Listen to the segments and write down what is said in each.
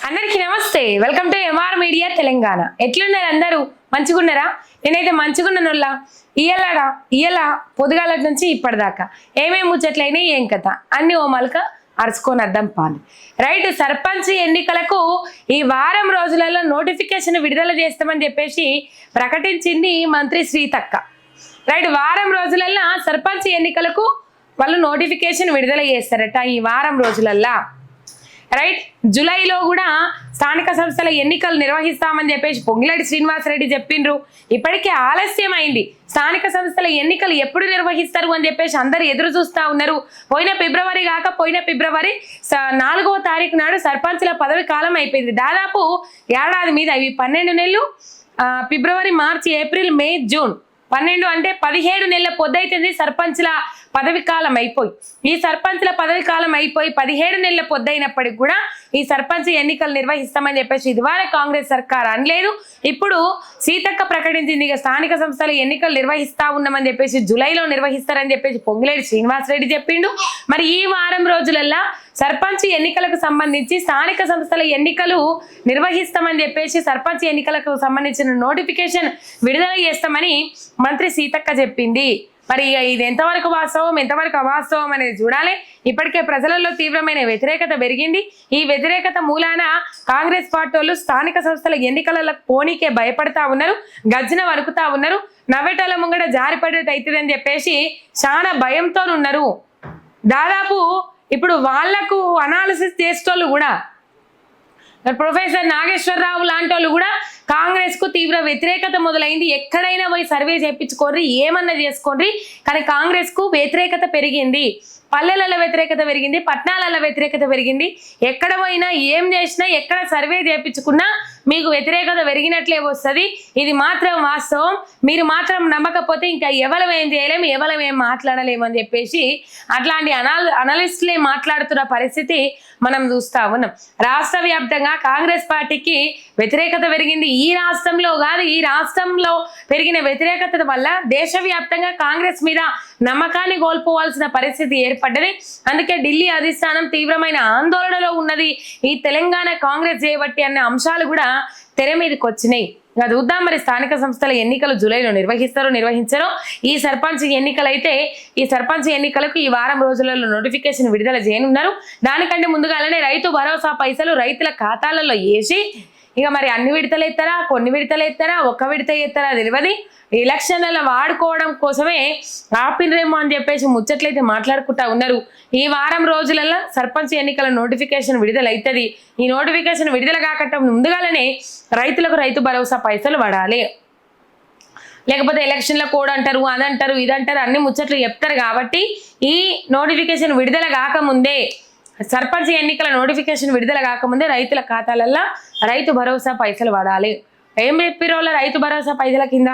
అందరికీ నమస్తే. Welcome to MR media Telangana. ఎట్లున్నారు అందరూ? మంచిగున్నారా? నేనైతే మంచిగున్నానుల్లా. ఇయ్యాల పొద్దుగాల నుంచి ఇప్పటిదాకా ఏమేమి ముచ్చట్లయినాయి, ఏం కథ అన్ని ఓ మలక అరుచుకొని అద్దం పాలు. రైట్, సర్పంచ్ ఎన్నికలకు ఈ వారం రోజులలో నోటిఫికేషన్ విడుదల చేస్తామని చెప్పేసి ప్రకటించింది మంత్రి శ్రీతక్క. రైట్, వారం రోజులల్లో సర్పంచ్ ఎన్నికలకు వాళ్ళు నోటిఫికేషన్ విడుదల చేస్తారట ఈ వారం రోజులల్లా. రైట్, జూలైలో కూడా స్థానిక సంస్థల ఎన్నికలు నిర్వహిస్తామని చెప్పేసి పొంగిలేటి శ్రీనివాసరెడ్డి చెప్పిండ్రు. ఇప్పటికే ఆలస్యం అయింది. స్థానిక సంస్థల ఎన్నికలు ఎప్పుడు నిర్వహిస్తారు అని చెప్పేసి అందరు ఎదురు చూస్తూ ఉన్నారు. పోయిన ఫిబ్రవరి 4వ తారీఖు నాడు సర్పంచ్ల పదవి కాలం అయిపోయింది. దాదాపు ఏడాది మీద ఇవి 12 నెలలు. ఫిబ్రవరి, మార్చి, ఏప్రిల్, మే, జూన్ 12 అంటే 17 నెలల పొద్దైతుంది సర్పంచ్ల పదవి కాలం అయిపోయి. ఈ సర్పంచ్ల పదవి కాలం అయిపోయి 17 నెలల పొద్దైనప్పటికి కూడా ఈ సర్పంచ్ ఎన్నికలు నిర్వహిస్తామని చెప్పేసి ఇదివరకు కాంగ్రెస్ సర్కార్ అనలేదు. ఇప్పుడు సీతక్క ప్రకటించింది ఇక స్థానిక సంస్థల ఎన్నికలు నిర్వహిస్తా ఉన్నామని చెప్పేసి జూలైలో నిర్వహిస్తారని చెప్పేసి పొంగిలేటి శ్రీనివాసరెడ్డి చెప్పిండు. మరి ఈ వారం రోజులల్లా సర్పంచ్ ఎన్నికలకు సంబంధించి స్థానిక సంస్థల ఎన్నికలు నిర్వహిస్తామని చెప్పేసి సర్పంచ్ ఎన్నికలకు సంబంధించిన నోటిఫికేషన్ విడుదల చేస్తామని మంత్రి సీతక్క చెప్పింది. మరి ఇది ఎంతవరకు వాస్తవం, ఎంతవరకు అవాస్తవం అనేది చూడాలి. ఇప్పటికే ప్రజలలో తీవ్రమైన వ్యతిరేకత పెరిగింది. ఈ వ్యతిరేకత మూలాన కాంగ్రెస్ పార్టీ వాళ్ళు స్థానిక సంస్థల ఎన్నికలకు పోనీకే భయపడతా ఉన్నారు, గజ్జిన వణుకుతా ఉన్నారు. నవ్వేటోళ్ళ ముంగట జారిపడేట అవుతుందని చెప్పేసి చాలా భయంతో ఉన్నారు. దాదాపు ఇప్పుడు వాళ్లకు అనాలిసిస్ చేసేటోళ్ళు కూడా ప్రొఫెసర్ నాగేశ్వరరావు లాంటి వాళ్ళు కూడా కాంగ్రెస్ కు తీవ్ర వ్యతిరేకత మొదలైంది. ఎక్కడైనా పోయి సర్వే చేయించుకోర్రి, ఏమన్నా చేసుకోర్రి, కానీ కాంగ్రెస్ కు వ్యతిరేకత పెరిగింది. పల్లెలలో వ్యతిరేకత పెరిగింది, పట్టణాలలో వ్యతిరేకత పెరిగింది. ఎక్కడ పోయినా ఏం చేసినా ఎక్కడ సర్వే చేయించుకున్నా మీకు వ్యతిరేకత పెరిగినట్లే వస్తుంది. ఇది మాత్రం వాస్తవం. మీరు మాత్రం నమ్మకపోతే ఇంకా ఎవరం ఏం చేయలేము, ఎవరం ఏం మాట్లాడలేము అని చెప్పేసి అట్లాంటి అనలిస్టులే మాట్లాడుతున్న పరిస్థితి మనం చూస్తా ఉన్నాం. రాష్ట్ర వ్యాప్తంగా కాంగ్రెస్ పార్టీకి వ్యతిరేకత పెరిగింది. ఈ రాష్ట్రంలో కాదు, ఈ రాష్ట్రంలో పెరిగిన వ్యతిరేకత వల్ల దేశవ్యాప్తంగా కాంగ్రెస్ మీద నమ్మకాన్ని కోల్పోవాల్సిన పరిస్థితి ఏర్పడ్డది. అందుకే ఢిల్లీ అధిష్టానం తీవ్రమైన ఆందోళనలో ఉన్నది. ఈ తెలంగాణ కాంగ్రెస్ చేయబట్టి అనే అంశాలు కూడా తెర మీదకి వచ్చినాయి. ఇక చూద్దాం మరి స్థానిక సంస్థల ఎన్నికలు జూలైలో నిర్వహించరో. ఈ సర్పంచ్ ఎన్నికలు అయితే ఈ సర్పంచ్ ఎన్నికలకు ఈ వారం రోజులలో నోటిఫికేషన్ విడుదల చేయనున్నారు. దానికంటే ముందుగానే రైతు భరోసా పైసలు రైతుల ఖాతాలలో వేసి ఇక మరి అన్ని విడతలు ఎత్తారా, కొన్ని విడతలు ఎత్తారా, ఒక్క విడత ఎత్తారా తెలియదు. ఎలక్షన్లలో వాడుకోవడం కోసమే ఆపినరేమో అని చెప్పేసి ముచ్చట్లయితే మాట్లాడుకుంటా ఉన్నారు. ఈ వారం రోజులలో సర్పంచ్ ఎన్నికల నోటిఫికేషన్ విడుదల అవుతుంది. ఈ నోటిఫికేషన్ విడుదల కాకట ముందుగానే రైతులకు రైతు భరోసా పైసలు పడాలి. లేకపోతే ఎలక్షన్ల కోడ్ అంటారు, అదంటారు, ఇదంటారు, అన్ని ముచ్చట్లు చెప్తారు. కాబట్టి ఈ నోటిఫికేషన్ విడుదల కాకముందే, సర్పంచ్ ఎన్నికల నోటిఫికేషన్ విడుదల కాకముందే రైతుల ఖాతాలల్లో రైతు భరోసా పైసలు పడాలి. ఏం చెప్పిరో రైతు భరోసా పైసల కింద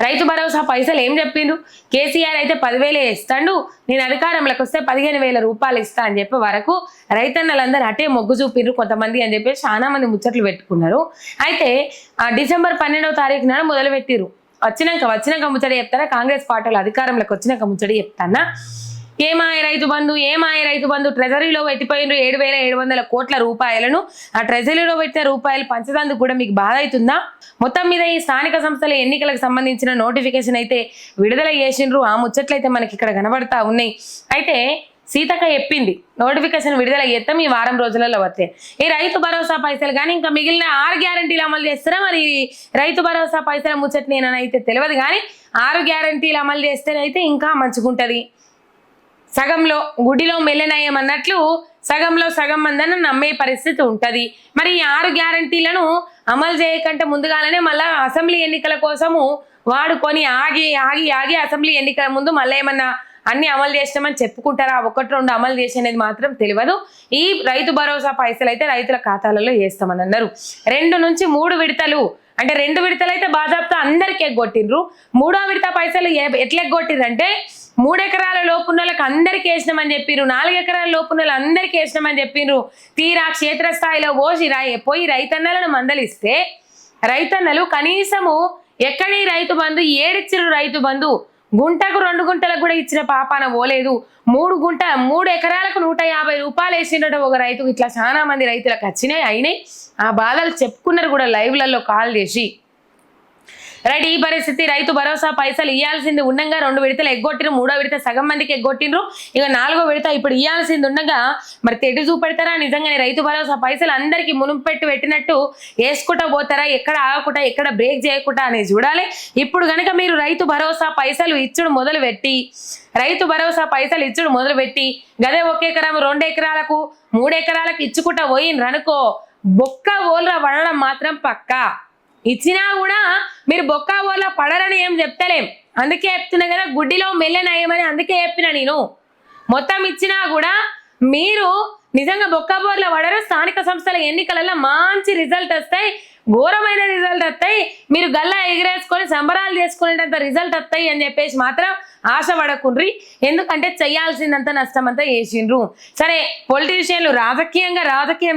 రైతు భరోసా పైసలు ఏం చెప్పిండు? కేసీఆర్ అయితే 10,000 ఇస్తాడు, నేను అధికారంలోకి వస్తే 15,000 రూపాయలు ఇస్తా అని చెప్పి వరకు రైతన్నలందరూ అటే మొగ్గు చూపిర్రు కొంతమంది అని చెప్పి చాలా మంది ముచ్చట్లు పెట్టుకున్నారు. అయితే డిసెంబర్ 12వ తారీఖు నాడు మొదలు పెట్టిరు. వచ్చినాక ముచ్చడి చెప్తారా? కాంగ్రెస్ పార్టీలు అధికారంలోకి వచ్చినాక ముచ్చడి చెప్తానా? ఏమాయ రైతు బంధు ట్రెజరీలో పెట్టిపోయిన 7,700 కోట్ల రూపాయలను ఆ ట్రెజరీలో పెట్టిన రూపాయలు పంచదందుకు కూడా మీకు బాధ అవుతుందా? మొత్తం మీద ఈ స్థానిక సంస్థల ఎన్నికలకు సంబంధించిన నోటిఫికేషన్ అయితే విడుదల చేసిండ్రు. ఆ ముచ్చట్లయితే మనకి ఇక్కడ కనబడతా ఉన్నాయి. అయితే సీతక్క చెప్పింది నోటిఫికేషన్ విడుదల చేస్తాం ఈ వారం రోజులలో వస్తే. ఈ రైతు భరోసా పైసలు కానీ ఇంకా మిగిలిన 6 గ్యారంటీలు అమలు చేస్తారా? మరి రైతు భరోసా పైసల ముచ్చట నేనైతే తెలియదు, కానీ 6 గ్యారంటీలు అమలు చేస్తేనైతే ఇంకా మంచిగుంటది. సగంలో గుడిలో మెల్లనయం అన్నట్లు సగంలో సగం మందని నమ్మే పరిస్థితి ఉంటుంది. మరి ఈ 6 గ్యారంటీలను అమలు చేయకంటే ముందుగానే మళ్ళా అసెంబ్లీ ఎన్నికల కోసము వాడుకొని ఆగి అసెంబ్లీ ఎన్నికల ముందు మళ్ళీ ఏమన్నా అన్ని అమలు చేసినామని చెప్పుకుంటారా? 1-2 అమలు చేసేది మాత్రం తెలియదు. ఈ రైతు భరోసా పైసలు అయితే రైతుల ఖాతాలలో వేస్తామని అన్నారు. 2 నుంచి 3 విడతలు అంటే 2 విడతలు అయితే బాజాబ్తా అందరికి ఎగ్గొట్టిండ్రు. 3వ విడత పైసలు ఎట్లా ఎగ్గొట్టిర్రు అంటే 3 ఎకరాల లోపున్న వాళ్ళకి అందరికి వేసినామని చెప్పిర్రు, 4 ఎకరాల లోపున్న వాళ్ళు అందరికి వేసినామని చెప్పిర్రు. తీరా క్షేత్రస్థాయిలో పోయి రైతన్నలను మందలిస్తే రైతన్నలు కనీసము ఎక్కడి రైతు బంధు ఏడిచ్చిరు రైతు బంధు గుంటకు 2 గుంటలకు కూడా ఇచ్చిన పాపాన పోలేదు. 3 ఎకరాలకు 150 రూపాయలు వేసిండట ఒక రైతుకు. ఇట్లా చాలా మంది రైతులకు అయినాయి. ఆ బాధలు చెప్పుకున్నారు కూడా లైవ్లలో కాల్ చేసి. రైట్, ఈ పరిస్థితి. రైతు భరోసా పైసలు ఇవ్వాల్సింది ఉండగా 2 విడతలు ఎగ్గొట్టిరు. 3వ విడత సగం మందికి ఎగ్గొట్టిండ్రు. ఇక 4వ విడత ఇప్పుడు ఇవ్వాల్సింది ఉండగా మరి తెడ్డు చూపెడతారా? నిజంగానే రైతు భరోసా పైసలు అందరికీ మునుపెట్టి పెట్టినట్టు వేసుకుంటా పోతారా? ఎక్కడ ఆగకుండా ఎక్కడ బ్రేక్ చేయకుండా అనేది చూడాలి. ఇప్పుడు కనుక మీరు రైతు భరోసా పైసలు ఇచ్చుడు మొదలుపెట్టి గదే 1 ఎకరం 2 ఎకరాలకు 3 ఎకరాలకు ఇచ్చుకుంటా పోయిండ్రు అనుకో, బొక్క ఓల్రా పడడం మాత్రం పక్కా. ఇచ్చినా కూడా మీరు బొక్క ఓల్లా పడరని ఏం చెప్తలేం. అందుకే చెప్తున్నా కదా, గుడ్డిలో మెల్లనయమని అందుకే చెప్పిన నేను. మొత్తం ఇచ్చినా కూడా మీరు నిజంగా బొక్క బోర్ల పడరు. స్థానిక సంస్థల ఎన్నికలలో మంచి రిజల్ట్ వస్తాయి, ఘోరమైన రిజల్ట్ వస్తాయి. మీరు గల్లా ఎగిరేసుకొని సంబరాలు చేసుకునేటంత రిజల్ట్ వస్తాయి అని చెప్పేసి మాత్రం ఆశపడకుండ్రి. ఎందుకంటే చేయాల్సిందంత నష్టం అంతా చేసిండ్రు. సరే, పొలిటీషియన్లు రాజకీయం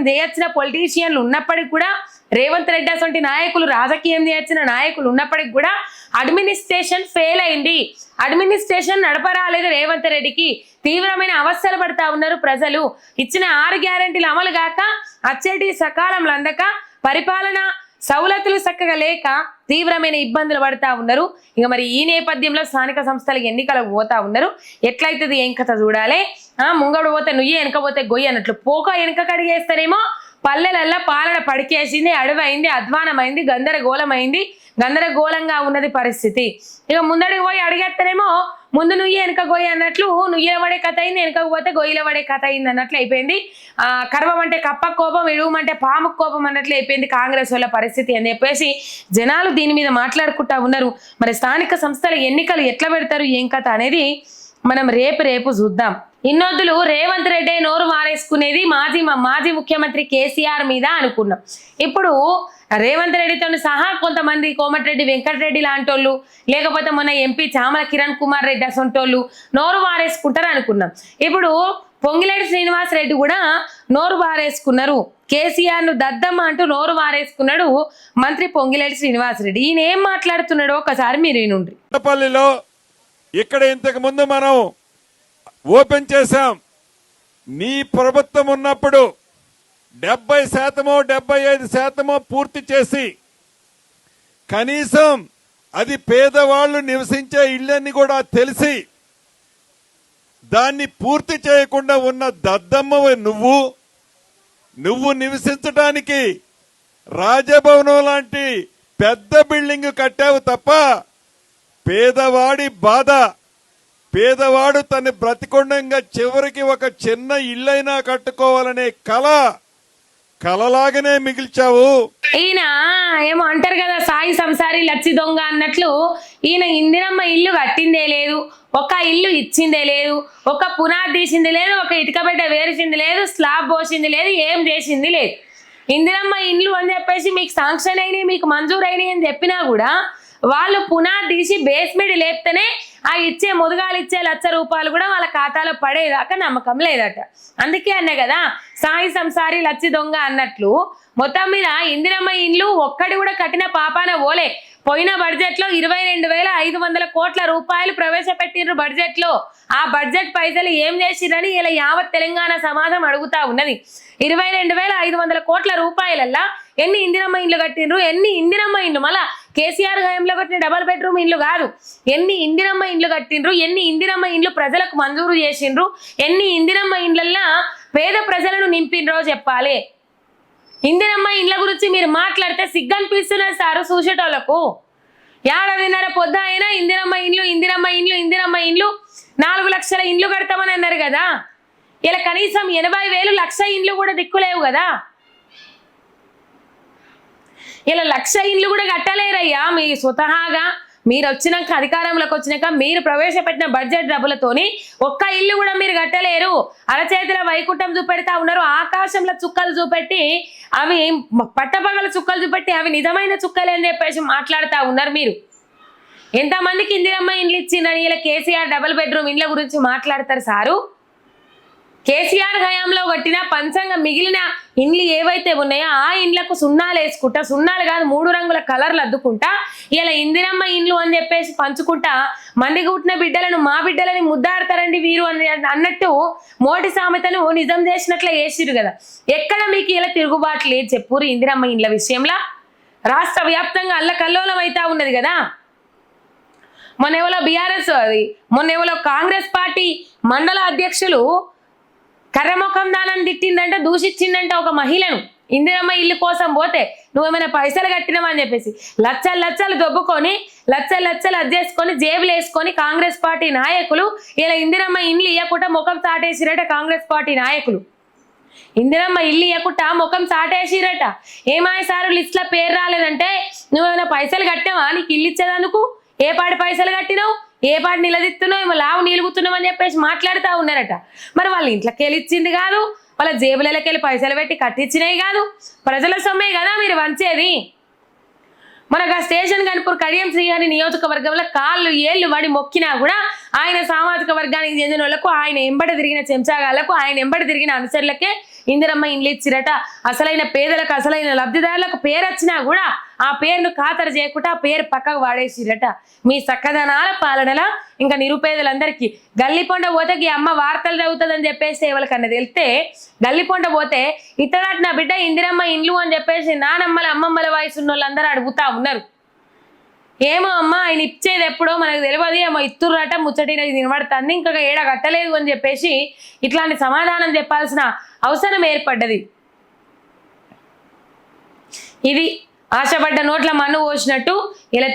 చేయొచ్చిన పొలిటీషియన్లు ఉన్నప్పటికీ కూడా, రేవంత్ రెడ్డి అసంటి నాయకులు రాజకీయం చేయొచ్చిన నాయకులు ఉన్నప్పటికీ కూడా అడ్మినిస్ట్రేషన్ ఫెయిల్ అయింది. అడ్మినిస్ట్రేషన్ నడపరాలేదు రేవంత్ రెడ్డికి. తీవ్రమైన అవస్థలు పడతా ఉన్నారు ప్రజలు. ఇచ్చిన 6 గ్యారెంటీలు అమలు కాక, అచ్చేటి సకాలంలో అందక, పరిపాలన సౌలతులు చక్కగా లేక తీవ్రమైన ఇబ్బందులు పడతా ఉన్నారు. ఇక మరి ఈ నేపథ్యంలో స్థానిక సంస్థల ఎన్నికలకు పోతా ఉన్నారు. ఎట్లయితుంది ఏం కథ చూడాలి. ముంగడు పోతే నుయ్యే, వెనక పోతే గొయ్యి అన్నట్లు. పోక వెనక కడిగేస్తారేమో. పల్లెలల్లా పాలన పడికేసింది, అడవైంది, అధ్వానమైంది, గందరగోళంగా ఉన్నది పరిస్థితి. ఇక ముందడికి పోయి అడిగేస్తారేమో, ముందు నుయ్యి వెనక గొయ్యి అన్నట్లు, నుయ్యల పడే కథ అయింది, వెనకకు పోతే గొయ్యిల పడే కథ అయింది అన్నట్లు అయిపోయింది. కర్వం అంటే కప్ప కోపం, ఇడువమంటే పాము కోపం అన్నట్లు అయిపోయింది కాంగ్రెస్ వాళ్ళ పరిస్థితి అని చెప్పేసి జనాలు దీని మీద మాట్లాడుకుంటా ఉన్నారు. మరి స్థానిక సంస్థల ఎన్నికలు ఎట్లా పెడతారు ఏం కథ అనేది మనం రేపు చూద్దాం. ఇన్నొద్దులు రేవంత్ రెడ్డి నోరు మారేసుకునేది మాజీ ముఖ్యమంత్రి కేసీఆర్ మీద అనుకున్నాం. ఇప్పుడు రేవంత్ రెడ్డితో సహా కొంతమంది కోమటిరెడ్డి వెంకటరెడ్డి లాంటి వాళ్ళు, లేకపోతే మొన్న ఎంపీ చామల కిరణ్ కుమార్ రెడ్డి అసొంటోళ్ళు నోరు మారేసుకుంటారు అనుకున్నాం. ఇప్పుడు పొంగిలేటి శ్రీనివాస్ రెడ్డి కూడా నోరు మారేసుకున్నారు. కేసీఆర్ ను దద్దమ్మ అంటూ నోరు మారేసుకున్నాడు మంత్రి పొంగిలేటి శ్రీనివాస్ రెడ్డి. ఈయన ఏం మాట్లాడుతున్నాడో ఒకసారి మీరు వినుండ్రి. ఇక్కడ ఇంతకు ముందు మనం ఓపెన్ చేశాం. నీ ప్రభుత్వం ఉన్నప్పుడు 70% 75% పూర్తి చేసి, కనీసం అది పేదవాళ్లు నివసించే ఇళ్ళని కూడా తెలిసి దాన్ని పూర్తి చేయకుండా ఉన్న దద్దమ్మ నువ్వు నివసించడానికి రాజభవనం లాంటి పెద్ద బిల్డింగ్ కట్టావు తప్ప పేదవాడి బాధ, పేదవాడు తన బ్రతికొండంగా చివరికి ఒక చిన్న ఇల్లైనా కట్టుకోవాలనే కలలాగానే మిగిల్చావు. ఈయన ఏమో అంటారు కదా, సాయి సంసారి లచ్చి దొంగ అన్నట్లు ఈయన ఇందిరమ్మ ఇల్లు కట్టిందే లేదు, ఒక ఇల్లు ఇచ్చిందే లేదు, ఒక పునాది తీసింది లేదు, ఒక ఇటుక బిడ్డ వేసింది లేదు, స్లాబ్ పోసింది లేదు, ఏం చేసింది లేదు. ఇందిరమ్మ ఇల్లు అని చెప్పేసి మీకు శాంక్షన్ అయినాయి, మీకు మంజూరు అయినాయి అని చెప్పినా కూడా వాళ్ళు పునాది తీసి బేస్మెంట్ లేపితేనే ఆ మొదగాలు ఇచ్చే ₹1,00,000 కూడా వాళ్ళ ఖాతాలో పడేదాకా నమ్మకం లేదట. అందుకే అన్న కదా సాయి సంసారి లచ్చి దొంగ అన్నట్లు మొత్తం మీద ఇందిరమ్మ ఇండ్లు ఒక్కడి కూడా కట్టిన పాపాన ఓలే. పోయిన బడ్జెట్ లో 22,500 కోట్ల రూపాయలు ప్రవేశపెట్టిండ్రు బడ్జెట్ లో. ఆ బడ్జెట్ పైసలు ఏం చేసిరని ఇలా యావత్ తెలంగాణ సమాజం అడుగుతా ఉన్నది. 22,500 కోట్ల రూపాయలల్లా ఎన్ని ఇందిరమ్మ ఇండ్లు కట్టిండ్రు, ఎన్ని ఇందిరమ్మ ఇండ్లు, మళ్ళా కేసీఆర్ హయాంలో కట్టిన డబల్ బెడ్రూమ్ ఇండ్లు కాదు, ఎన్ని ఇందిరమ్మ ఇండ్లు కట్టిండ్రు, ఎన్ని ఇందిరమ్మ ఇండ్లు ప్రజలకు మంజూరు చేసిండ్రు, ఎన్ని ఇందిరమ్మ ఇండ్లల్లా పేద ప్రజలను నింపిండ్రో చెప్పాలి. ఇందిరమ్మ ఇండ్ల గురించి మీరు మాట్లాడితే సిగ్గనిపిస్తున్నారు సారు చూసేటోళ్లకు. 1.5 పొద్దు అయినా ఇందిరమ్మ ఇండ్లు 4 లక్షల ఇండ్లు కడతామని అన్నారు కదా. ఇలా కనీసం 80,000 లక్ష ఇండ్లు కూడా దిక్కులేవు కదా. ఇలా 1,00,000 ఇండ్లు కూడా కట్టలేరయ్యా. మీ స్వతహాగా మీరు వచ్చినాక అధికారంలోకి వచ్చినాక మీరు ప్రవేశపెట్టిన బడ్జెట్ డబ్బులతోని ఒక్క ఇల్లు కూడా మీరు కట్టలేరు. అరచేతిలో వైకుంఠం చూపెడతా ఉన్నారు, ఆకాశంలో చుక్కలు చూపెట్టి అవి పట్టపగల చుక్కలు చూపెట్టి అవి నిజమైన చుక్కలు అని చెప్పేసి మాట్లాడుతూ ఉన్నారు. మీరు ఎంతమందికి ఇందిరమ్మ ఇండ్లు ఇచ్చిందని ఇలా కేసీఆర్ డబుల్ బెడ్రూమ్ ఇండ్ల గురించి మాట్లాడతారు సారు. కేసీఆర్ హయాంలో కట్టిన పంచంగా మిగిలిన ఇండ్లు ఏవైతే ఉన్నాయో ఆ ఇండ్లకు సున్నాలు వేసుకుంటా, సున్నాలు కాదు 3 రంగుల కలర్లు అద్దుకుంటా ఇలా ఇందిరమ్మ ఇండ్లు అని చెప్పేసి పంచుకుంటా మంది పుట్టిన బిడ్డలను మా బిడ్డలని ముద్దాడతారండి వీరు అని అన్నట్టు మోటి సామెతను నిజం చేసినట్లే చేసిరు కదా. ఎక్కడ మీకు ఇలా తిరుగుబాటు లేదు చెప్పురు ఇందిరమ్మ ఇండ్ల విషయంలో? రాష్ట్ర వ్యాప్తంగా అల్లకల్లోలం అవుతా ఉన్నది కదా. మొన్నెవలో బీఆర్ఎస్ మొన్నెవలో కాంగ్రెస్ పార్టీ మండల అధ్యక్షులు కర్రముఖం దానని తిట్టిందంటే దూషించిందంటే ఒక మహిళను ఇందిరమ్మ ఇల్లు కోసం పోతే నువ్వేమైనా పైసలు కట్టినావా అని చెప్పేసి లచ్చలు లచ్చలు దొబ్బుకొని లచ్చలు లచ్చలు అద్దేసుకొని జేబులు వేసుకొని కాంగ్రెస్ పార్టీ నాయకులు ఇలా ఇందిరమ్మ ఇల్లు ఇవ్వకుండా ముఖం చాటేసిరట. కాంగ్రెస్ పార్టీ నాయకులు ఇందిరమ్మ ఇల్లు ఇవ్వకుండా ముఖం చాటేసిరట. ఏమాయ సారు లిస్ట్లో పేరు రాలేదంటే నువ్వేమైనా పైసలు కట్టావా, నీకు ఇల్లు ఇచ్చేదానికి ఏ పాటి పైసలు కట్టినావు, ఏ పాటి నిలదీస్తున్నావు, ఏమో లావు నిలుగుతున్నావు అని చెప్పేసి మాట్లాడుతూ ఉన్నారట. మరి వాళ్ళ ఇంట్లోకి వెళ్ళి ఇచ్చింది కాదు, వాళ్ళ జేబులకి వెళ్ళి పైసలు పెట్టి కట్టించినవి కాదు, ప్రజల సొమ్మే కదా మీరు వంచేది. మనకు ఆ స్టేషన్ కనుపూర్ కడియం శ్రీహరి నియోజకవర్గంలో కాళ్ళు ఏళ్ళు వాడి మొక్కినా కూడా ఆయన సామాజిక వర్గానికి చెందిన వాళ్ళకు, ఆయన ఎంబడి తిరిగిన చెంచాగాళ్లకు, ఆయన ఎంబడి తిరిగిన అనుచరులకే ఇందిరమ్మ ఇండ్లు ఇచ్చిరట. అసలైన పేదలకు అసలైన లబ్ధిదారులకు పేరు వచ్చినా కూడా ఆ పేరును ఖాతరు చేయకుండా ఆ పేరు పక్కకు వాడేసిరట. మీ చక్కదనాల పాలనలా ఇంకా నిరుపేదలందరికీ గల్లిపొండ పోతే ఈ అమ్మ వార్తలు చదువుతుందని చెప్పేసి ఎవరికన్నా తెలిస్తే గల్లిపొండ పోతే ఇతడాటి నా బిడ్డ ఇందిరమ్మ ఇండ్లు అని చెప్పేసి నానమ్మల అమ్మమ్మల వయసు ఉన్న వాళ్ళందరూ అడుగుతా ఉన్నారు. ఏమో అమ్మ ఆయన ఇచ్చేది ఎప్పుడో మనకు తెలియదు, ఏమో ఇత్తుర్రట ముచ్చటిన నిలబడుతుంది ఇంకా ఏడ కట్టలేదు అని చెప్పేసి ఇట్లాంటి సమాధానం చెప్పాల్సిన అవసరం ఏర్పడ్డది. ఇది ఆశపడ్డ నోట్ల మన్ను పోసినట్టు ఇలా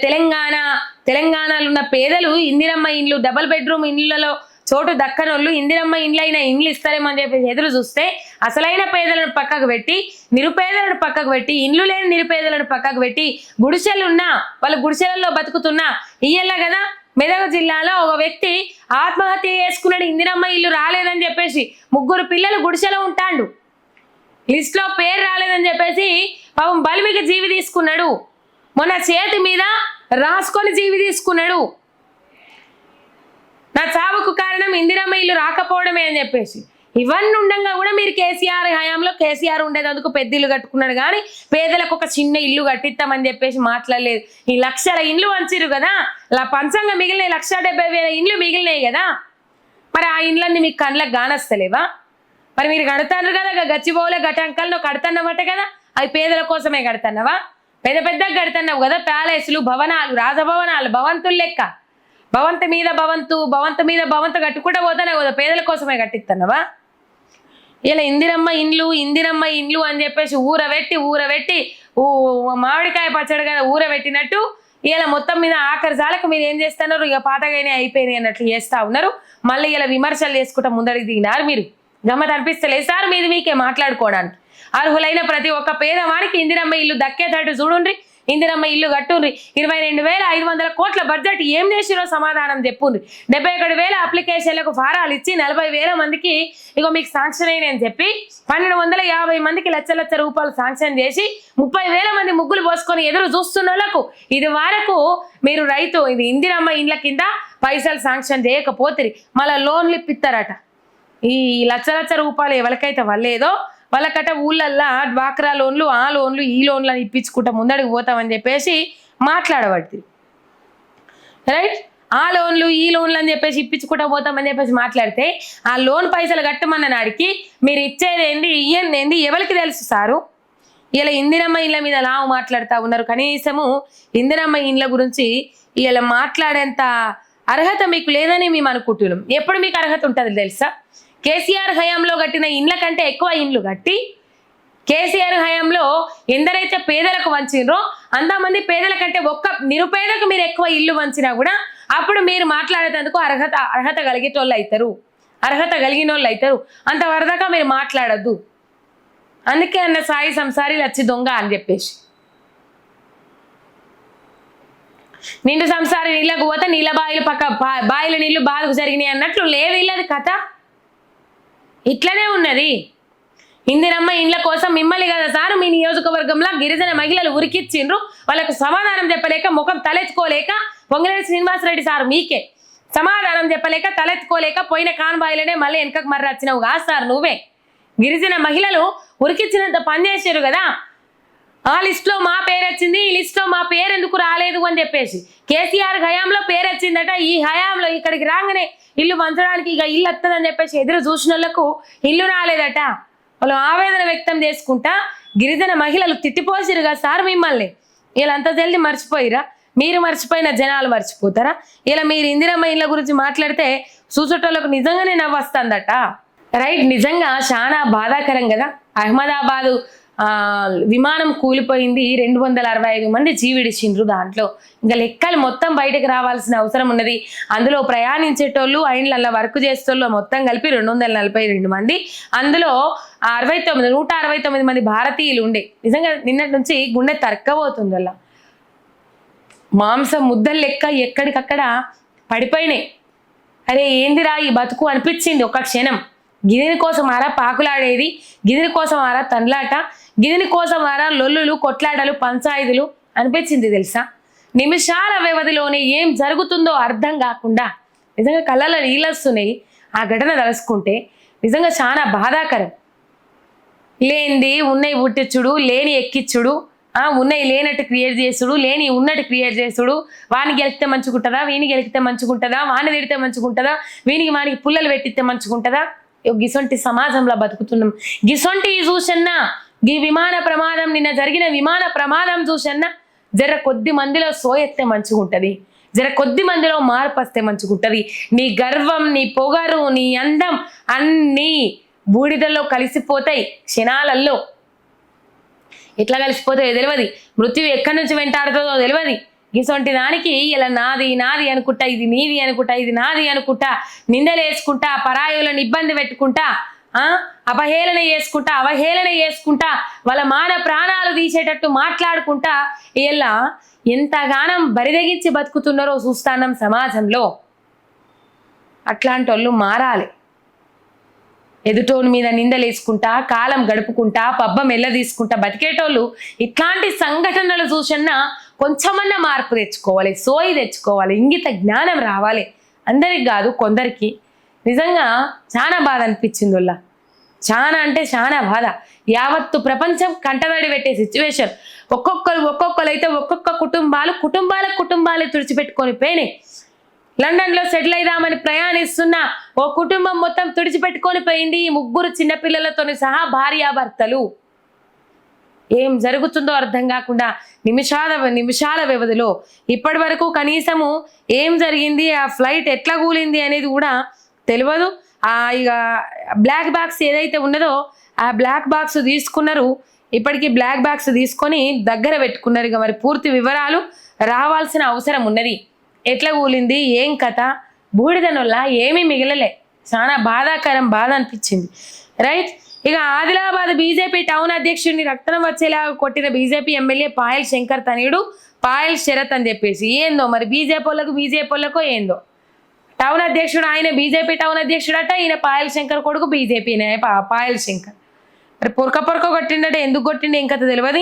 తెలంగాణలో ఉన్న పేదలు ఇందిరమ్మ ఇండ్లు డబుల్ బెడ్రూమ్ ఇండ్లలో చోటు దక్కనోళ్ళు ఇందిరమ్మ ఇండ్లైన ఇండ్లు ఇస్తారేమని చెప్పేసి ఎదురు చూస్తే అసలైన పేదలను పక్కకు పెట్టి నిరుపేదలను పక్కకు పెట్టి ఇండ్లు లేని నిరుపేదలను పక్కకు పెట్టి గుడిసెలున్నా వాళ్ళ గుడిసెలలో బతుకుతున్నా ఇయ్యల్లా కదా. మెదక్ జిల్లాలో ఒక వ్యక్తి ఆత్మహత్య చేసుకున్నాడు, ఇందిరమ్మ ఇల్లు రాలేదని చెప్పేసి 3 పిల్లలు గుడిసెలో ఉంటాడు, లిస్ట్లో పేరు రాలేదని చెప్పేసి పాపం బలిమికి జీవి తీసుకున్నాడు, మొన్న చేతి మీద రాసుకొని జీవి తీసుకున్నాడు. నా చావుకు కారణం ఇందిరమ్మ ఇల్లు రాకపోవడమే అని చెప్పేసి ఇవన్నీ ఉండగా కూడా మీరు కేసీఆర్ హయాంలో కేసీఆర్ ఉండేందుకు పెద్ద ఇల్లు కట్టుకున్నాడు కానీ పేదలకు ఒక చిన్న ఇల్లు కట్టిస్తామని చెప్పేసి మాట్లాడలేదు. ఈ లక్షల ఇండ్లు వంచిరు కదా, ఇలా పంచంగా మిగిలిన 1,70,000 ఇండ్లు మిగిలినాయి కదా, మరి ఆ ఇండ్లన్నీ మీకు కళ్ళకు కానస్తలేవా? మరి మీరు కడతారు కదా గచ్చిబౌలే గటంకల్లో కడుతున్నమాట కదా, అవి పేదల కోసమే కడుతున్నావా? పెద్దగా కడుతున్నావు కదా, ప్యాలెస్లు భవనాలు రాజభవనాలు భవంతులు లెక్క భవంతు మీద భవంతు కట్టుకుంటూ పోతానే కదా, పేదల కోసమే కట్టిస్తున్నావా? ఇలా ఇందిరమ్మ ఇండ్లు అని చెప్పేసి ఊరబెట్టి మామిడికాయ పచ్చడి కదా ఊరబెట్టినట్టు ఇలా మొత్తం మీద ఆఖరి సాలకు మీరు ఏం చేస్తున్నారు, ఇక పాతగానే అయిపోయినాయి అన్నట్లు చేస్తా ఉన్నారు. మళ్ళీ ఇలా విమర్శలు చేసుకుంటా ముందడికి దిగినారు. మీరు గమ్మత్ అనిపిస్తలేదు సార్ మీది మీకే మాట్లాడుకోవడానికి. అర్హులైన ప్రతి ఒక్క పేదవానికి ఇందిరమ్మ ఇల్లు దక్కేటట్టు చూడుండ్రి, ఇందిరమ్మ ఇల్లు కట్టుండ్రి. 22,500 కోట్ల బడ్జెట్ ఏం చేసిరో సమాధానం చెప్పుండ్రి. 71,000 అప్లికేషన్లకు ఫారాలు ఇచ్చి 40,000 మందికి ఇగో మీకు శాంక్షన్ అయినాయని చెప్పి 1,250 మందికి లక్ష రూపాయలు శాంక్షన్ చేసి 30,000 మంది ముగ్గులు పోసుకొని ఎదురు చూస్తున్న వాళ్ళకు ఇది వరకు మీరు రైతు ఇది ఇందిరమ్మ ఇండ్ల కింద పైసలు శాంక్షన్ చేయకపోతే మళ్ళీ లోన్లు ఇప్పిస్తారట. ఈ లక్ష రూపాయలు ఎవరికైతే వల్లేదో వాళ్ళకట ఊళ్ళల్లా డ్వాక్రా లోన్లు ఆ లోన్లు ఈ లోన్లు అని ఇప్పించుకుంటా ముందడికి పోతామని చెప్పేసి మాట్లాడబడుతుంది. రైట్, ఆ లోన్లు ఈ లోన్లు అని చెప్పేసి ఇప్పించుకుంటా పోతామని చెప్పేసి మాట్లాడితే ఆ లోన్ పైసలు కట్టమన్న నాడికి మీరు ఇచ్చేది ఏంది ఇయ్యంది ఏంది ఎవరికి తెలుసు సారు? ఇలా ఇందిరమ్మ ఇండ్ల మీద లావు మాట్లాడుతూ ఉన్నారు. కనీసము ఇందిరమ్మ ఇండ్ల గురించి ఇలా మాట్లాడేంత అర్హత మీకు లేదని మేము అనుకుంటున్నాం. ఎప్పుడు మీకు అర్హత ఉంటుంది తెలుసా? కేసీఆర్ హయాంలో కట్టిన ఇండ్ల కంటే ఎక్కువ ఇండ్లు కట్టి కేసీఆర్ హయాంలో ఎందరైతే పేదలకు వంచినరో అంతమంది పేదల కంటే ఒక్క నిరుపేదకు మీరు ఎక్కువ ఇల్లు వంచినా కూడా అప్పుడు మీరు మాట్లాడేందుకు అర్హత కలిగేటోళ్ళు అవుతారు, అర్హత కలిగిన వాళ్ళు అవుతారు. అంతవరదాకా మీరు మాట్లాడద్దు. అందుకే అన్న సాయి సంసారి లచ్చి దొంగ అని చెప్పేసి నిండు సంసారి నీళ్ళకు పోతే నీళ్ళ బాయిలు బాయిల నీళ్లు బాధకు జరిగినాయి అన్నట్లు లేదు ఇల్లది కథ. ఇట్లనే ఉన్నది. ఇందిరమ్మ ఇండ్ల కోసం మిమ్మల్ని కదా సార్ మీ నియోజకవర్గంలో గిరిజన మహిళలు ఉరికిచ్చిండ్రు, వాళ్ళకు సమాధానం చెప్పలేక ముఖం తలెత్తుకోలేక పొంగిరెడ్డి శ్రీనివాసరెడ్డి సార్ మీకే సమాధానం చెప్పలేక తలెత్తుకోలేక పోయిన కాన్వాయిలనే మళ్ళీ వెనకకు మర్రి వచ్చినావు కాదు సార్ నువ్వే. గిరిజన మహిళలు ఉరికిచ్చినంత పని చేశారు కదా, ఆ లిస్ట్ లో మా పేరు వచ్చింది, ఈ లిస్ట్ లో మా పేరు ఎందుకు రాలేదు అని చెప్పేసి. కేసీఆర్ హయాంలో పేరు వచ్చిందట, ఈ హయాంలో ఇక్కడికి రాగానే ఇల్లు పంచడానికి ఇక ఇల్లు వస్తుందని చెప్పేసి ఎదురు చూసిన వాళ్ళకు ఇల్లు రాలేదట. వాళ్ళు ఆవేదన వ్యక్తం చేసుకుంటా గిరిజన మహిళలు తిట్టిపోసిరు కదా సార్ మిమ్మల్ని. ఇలా అంత జల్ది మర్చిపోయిరా? మీరు మర్చిపోయిన జనాలు మర్చిపోతారా? ఇలా మీరు ఇందిరమ్మ ఇళ్ళ గురించి మాట్లాడితే చూసేటోళ్ళకు నిజంగానే నవ్వొస్తుందట. రైట్, నిజంగా చాలా బాధాకరం కదా. అహ్మదాబాదు విమానం కూలిపోయింది, 265 మంది జీవిడిచిండ్రు. దాంట్లో ఇంకా లెక్కలు మొత్తం బయటకు రావాల్సిన అవసరం ఉన్నది. అందులో ప్రయాణించేటోళ్ళు ఐన్లల్లో వర్క్ చేసేటోళ్ళు మొత్తం కలిపి 242 మంది. అందులో 169 మంది భారతీయులు ఉండే. నిజంగా నిన్నటి నుంచి గుండె తరక్కబోతుంది. వల్ల మాంసం ముద్దలు లెక్క ఎక్కడికక్కడ పడిపోయినాయి. అరే ఏందిరా ఈ బతుకు అనిపించింది ఒక క్షణం. గిదిని కోసం ఆరా పాకులాడేది, గిదిని కోసం ఆరా తండ్లాట, గిదిని కోసం ఆరా లొల్లులు కొట్లాటలు పంచాయితీలు అనిపించింది తెలుసా. నిమిషాల వ్యవధిలోనే ఏం జరుగుతుందో అర్థం కాకుండా నిజంగా కళ్ళలో నీళ్ళొస్తున్నాయి ఆ ఘటన తలుసుకుంటే. నిజంగా చాలా బాధాకరం. లేనిది ఉన్నయి పుట్టించుడు, లేని ఎక్కిచ్చుడు, ఉన్నయి లేనట్టు క్రియేట్ చేసుడు, లేని ఉన్నట్టు క్రియేట్ చేసుడు. వాని గెలికితే మంచుకుంటుందా, వీని గెలికితే మంచుకుంటుందా, వాని తిడితే మంచుకుంటుందా, వానికి పుల్లలు పెట్టిస్తే మంచుకుంటుందా. గిసొంటి సమాజంలో బతుకుతున్నాం. గిసొంటి చూసన్నా ఈ విమాన ప్రమాదం, నిన్న జరిగిన విమాన ప్రమాదం చూసన్నా జర కొద్ది మందిలో సోయెత్తే మంచుకుంటది, జర కొద్ది మందిలో మార్పు వస్తే మంచుకుంటది. నీ గర్వం, నీ పొగరు, నీ అందం అన్నీ బూడిదల్లో కలిసిపోతాయి క్షణాలల్లో. ఎట్లా కలిసిపోతాయో తెలియదు, మృత్యు ఎక్కడి నుంచి వెంటాడుతుందో తెలియదు. ఇసొంటి దానికి ఇలా నాది నాది అనుకుంటా, ఇది నీది అనుకుంటా, ఇది నాది అనుకుంటా, నిందలేసుకుంటా, పరాయులను ఇబ్బంది పెట్టుకుంటా, అవహేళన చేసుకుంటా వాళ్ళ మాన ప్రాణాలు తీసేటట్టు మాట్లాడుకుంటా ఇలా ఎంతగానం బరిదగించి బతుకుతున్నారో చూస్తానం సమాజంలో. అట్లాంటి వాళ్ళు మారాలి. ఎదుటోని మీద నిందలేసుకుంటా, కాలం గడుపుకుంటా, పబ్బం ఎల్ల తీసుకుంటా బతికేటోళ్ళు ఇట్లాంటి సంఘటనలు చూసన్నా కొంచెమన్నా మార్పు తెచ్చుకోవాలి, సోయి తెచ్చుకోవాలి, ఇంగిత జ్ఞానం రావాలి. అందరికి కాదు, కొందరికి. నిజంగా చాలా బాధ అనిపించింది వాళ్ళ. చాలా అంటే చాలా బాధ. యావత్తు ప్రపంచం కంటదడి పెట్టే సిచ్యువేషన్. ఒక్కొక్కరు అయితే ఒక్కొక్క కుటుంబాలు తుడిచిపెట్టుకొని పోయినాయి. లండన్లో సెటిల్ అయిదామని ప్రయాణిస్తున్న ఓ కుటుంబం మొత్తం తుడిచిపెట్టుకొని పోయింది. 3 చిన్నపిల్లలతో సహా భార్యాభర్తలు. ఏం జరుగుతుందో అర్థం కాకుండా నిమిషాల వ్యవధిలో ఇప్పటి వరకు కనీసము ఏం జరిగింది, ఆ ఫ్లైట్ ఎట్లా కూలింది అనేది కూడా తెలియదు. ఇక బ్లాక్ బాక్స్ ఏదైతే ఉన్నదో ఆ బ్లాక్ బాక్స్ తీసుకున్నారు. ఇప్పటికీ బ్లాక్ బాక్స్ తీసుకొని దగ్గర పెట్టుకున్నారు. ఇక మరి పూర్తి వివరాలు రావాల్సిన అవసరం ఉన్నది. ఎట్లా కూలింది, ఏం కథ, బూడిదనొల్ల ఏమీ మిగలలే. చాలా బాధ అనిపించింది. రైట్, ఇక ఆదిలాబాద్ బీజేపీ టౌన్ అధ్యక్షుడిని రక్తం వచ్చేలా కొట్టిన బీజేపీ ఎమ్మెల్యే పాయల్ శంకర్ తనయుడు పాయల్ శరత్ అని చెప్పేసి ఏందో మరి బీజేపీ వాళ్ళకో ఏందో. టౌన్ అధ్యక్షుడు ఆయన బీజేపీ టౌన్ అధ్యక్షుడట, ఈయన పాయల్ శంకర్ కొడుకు బీజేపీనే పాయల్ శంకర్. మరి పొరక కొట్టిండట, ఎందుకు కొట్టిండే ఇంకా తెలియదు.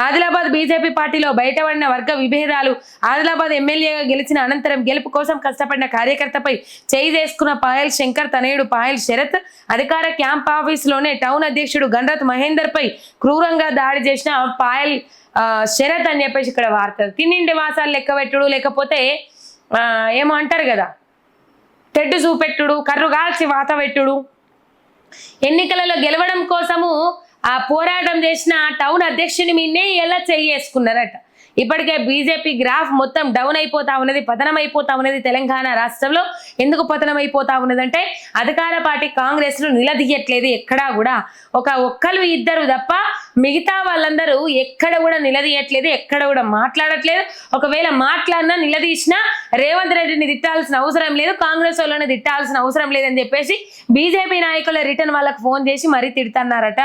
ఆదిలాబాద్ బీజేపీ పార్టీలో బయటపడిన వర్గ విభేదాలు, ఆదిలాబాద్ ఎమ్మెల్యేగా గెలిచిన అనంతరం గెలుపు కోసం కష్టపడిన కార్యకర్తపై చేయి చేసుకున్న పాయల్ శంకర్ తనయుడు పాయల్ శరత్ అధికార క్యాంప్ ఆఫీసులోనే టౌన్ అధ్యక్షుడు గణరత్ మహేందర్ పై క్రూరంగా దాడి చేసిన పాయల్ శరత్ అని చెప్పేసి ఇక్కడ వార్త. తిన్నింటి వాసాలు లెక్క పెట్టుడు, లేకపోతే ఏమో అంటారు కదా తెడ్డు చూపెట్టుడు, కర్రు కాల్చి వాత పెట్టుడు. ఎన్నికలలో గెలవడం కోసము ఆ పోరాటం చేసిన టౌన్ అధ్యక్షుని మీదనే ఎలా చేసుకున్నారట. ఇప్పటికే బీజేపీ గ్రాఫ్ మొత్తం డౌన్ అయిపోతా ఉన్నది, పతనం అయిపోతా ఉన్నది. తెలంగాణ రాష్ట్రంలో ఎందుకు పతనం అయిపోతా ఉన్నదంటే అధికార పార్టీ కాంగ్రెస్ ను నిలదీయట్లేదు. ఎక్కడా కూడా ఒక్కరు ఇద్దరు తప్ప మిగతా వాళ్ళందరూ ఎక్కడ కూడా నిలదీయట్లేదు, ఎక్కడ కూడా మాట్లాడట్లేదు. ఒకవేళ మాట్లాడినా నిలదీసినా రేవంత్ రెడ్డిని తిట్టాల్సిన అవసరం లేదు, కాంగ్రెస్ వాళ్ళని తిట్టాల్సిన అవసరం లేదని చెప్పేసి బీజేపీ నాయకుల రిటర్న్ వాళ్ళకు ఫోన్ చేసి మరీ తిడుతున్నారట.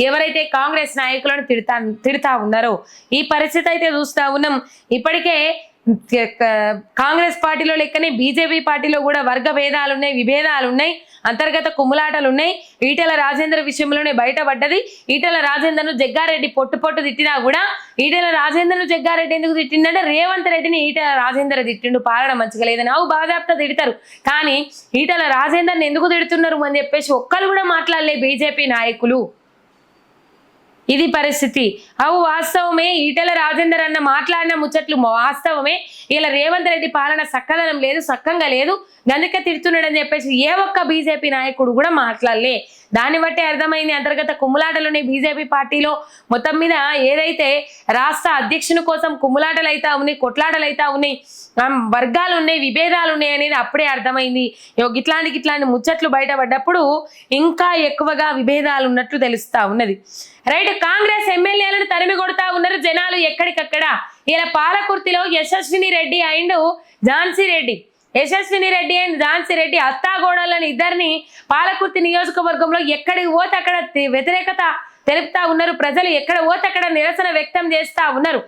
ఎవరైతే కాంగ్రెస్ నాయకులను తిడతా ఉన్నారో ఈ పరిస్థితి అయితే చూస్తా ఉన్నాం. ఇప్పటికే కాంగ్రెస్ పార్టీలో లెక్కనే బీజేపీ పార్టీలో కూడా వర్గ భేదాలు ఉన్నాయి, విభేదాలు ఉన్నాయి, అంతర్గత కుమ్ములాటలు ఉన్నాయి. ఈటెల రాజేందర్ విషయంలోనే బయటపడ్డది. ఈటెల రాజేందర్ను జగ్గారెడ్డి పొట్టు తిట్టినా కూడా ఈటెల రాజేందర్ను జగ్గారెడ్డి ఎందుకు తిట్టిందంటే రేవంత్ రెడ్డిని ఈటెల రాజేందర్ తిట్టిండు, పాలన మంచిగా లేదని. అవు బాధాప్త తిడతారు, కానీ ఈటెల రాజేందర్ని ఎందుకు తిడుతున్నారు అని చెప్పేసి ఒక్కరు కూడా మాట్లాడలే బీజేపీ నాయకులు. ఇది పరిస్థితి. అవు వాస్తవమే, ఈటెల రాజేందర్ అన్న మాట్లాడిన ముచ్చట్లు వాస్తవమే. ఇలా రేవంత్ రెడ్డి పాలన సక్కదనం లేదు, సక్కంగా లేదు, గందుకే తిడుతున్నాడు అని చెప్పేసి ఏ ఒక్క బీజేపీ నాయకుడు కూడా మాట్లాడలే. దాన్ని బట్టి అర్థమైంది అంతర్గత కుమ్ములాటలున్నాయి బీజేపీ పార్టీలో. మొత్తం మీద ఏదైతే రాష్ట్ర అధ్యక్షుని కోసం కుమ్ములాటలు అయితే ఉన్నాయి, కొట్లాటలు అయితే ఉన్నాయి, వర్గాలు ఉన్నాయి, విభేదాలు ఉన్నాయి అనేది అప్పుడే అర్థమైంది. ఇట్లాంటి ముచ్చట్లు బయటపడ్డప్పుడు ఇంకా ఎక్కువగా విభేదాలు ఉన్నట్లు తెలుస్తా ఉన్నది. రైట్, కాంగ్రెస్ ఎమ్మెల్యేలను తరిమి కొడతా ఉన్నారు జనాలు ఎక్కడికక్కడ. ఇలా పాలకుర్తిలో యశస్విని రెడ్డి అండ్ ఝాన్సీ రెడ్డి, యశస్విని రెడ్డి అండ్ ఝాన్సీ రెడ్డి అత్తాగోడలని ఇద్దరిని పాలకుర్తి నియోజకవర్గంలో ఎక్కడికి పోతే అక్కడ వ్యతిరేకత తెలుపుతా ఉన్నారు. ప్రజలు ఎక్కడ పోతే అక్కడ నిరసన వ్యక్తం చేస్తా ఉన్నారు.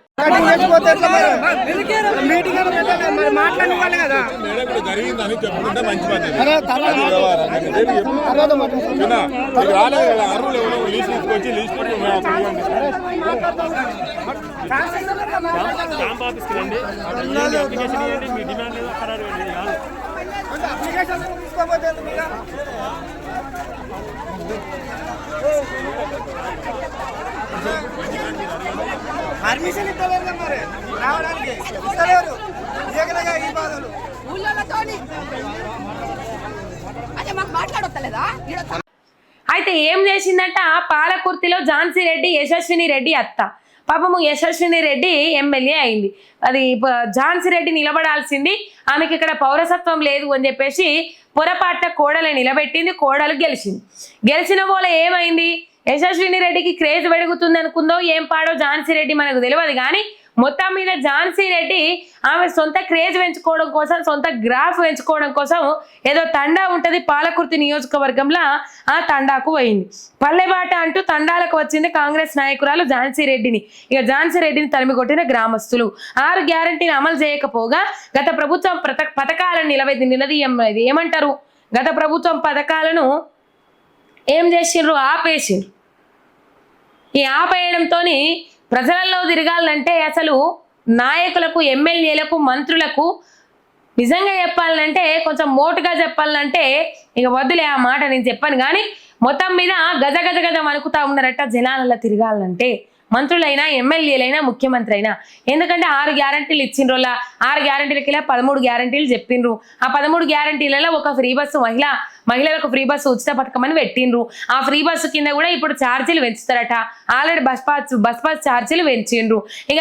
పర్మిషన్ ఇవ్వలేదు మరి రావడానికి, ఇస్తలేరు. ఈ బాధలు అయితే ఏం చేసిందంట, పాలకుర్తిలో ఝాన్సీ రెడ్డి యశస్విని రెడ్డి అత్త. పాపము యశస్విని రెడ్డి ఎమ్మెల్యే అయింది, అది ఝాన్సీ రెడ్డి నిలబడాల్సింది, ఆమెకి ఇక్కడ పౌరసత్వం లేదు అని చెప్పేసి పొరపాటున కోడలు నిలబెట్టింది. కోడలు గెలిచింది. గెలిచిన పోలే ఏమైంది, యశస్విని రెడ్డికి క్రేజ్ పెరుగుతుంది అనుకుందో ఏం పాడో ఝాన్సీ రెడ్డి మనకు తెలియదు, కానీ మొత్తం మీద ఝాన్సీ రెడ్డి ఆమె సొంత క్రేజ్ పెంచుకోవడం కోసం, సొంత గ్రాఫ్ పెంచుకోవడం కోసం ఏదో తండా ఉంటుంది పాలకుర్తి నియోజకవర్గంలో, ఆ తండాకు పోయింది. పల్లెబాట అంటూ తండాలకు వచ్చింది కాంగ్రెస్ నాయకురాలు ఝాన్సీ రెడ్డిని. ఇక ఝాన్సీ రెడ్డిని తరిమి కొట్టిన గ్రామస్తులు 6 గ్యారంటీలు అమలు చేయకపోగా గత ప్రభుత్వం పథకాలను నిలదీయలేదు. ఏమంటారు, గత ప్రభుత్వం పథకాలను ఏం చేసిండ్రు, ఆపేసిండ్రు. ఈ ఆపేయడంతో ప్రజలలో తిరగాలంటే అసలు నాయకులకు, ఎమ్మెల్యేలకు, మంత్రులకు నిజంగా చెప్పాలంటే, కొంచెం మోటుగా చెప్పాలంటే ఇక వద్దులే ఆ మాట నేను చెప్పాను, కానీ మొత్తం మీద గజ గజ గజ వణుకుతా ఉన్నారట జనాలలో తిరగాలంటే. మంత్రులైనా, ఎమ్మెల్యేలైనా, ముఖ్యమంత్రి అయినా. ఎందుకంటే 6 గ్యారంటీలు ఇచ్చిండ్రోలా, 6 గ్యారంటీలకి 13 గ్యారంటీలు చెప్పిండ్రు. ఆ 13 గ్యారంటీలలో ఒక ఫ్రీ బస్సు, మహిళలకు ఫ్రీ బస్సు ఉచిత పథకం అని పెట్టిండ్రు. ఆ ఫ్రీ బస్సు కింద కూడా ఇప్పుడు ఛార్జీలు పెంచుతారట. ఆల్రెడీ బస్ పాస్ ఛార్జీలు పెంచిండ్రు. ఇక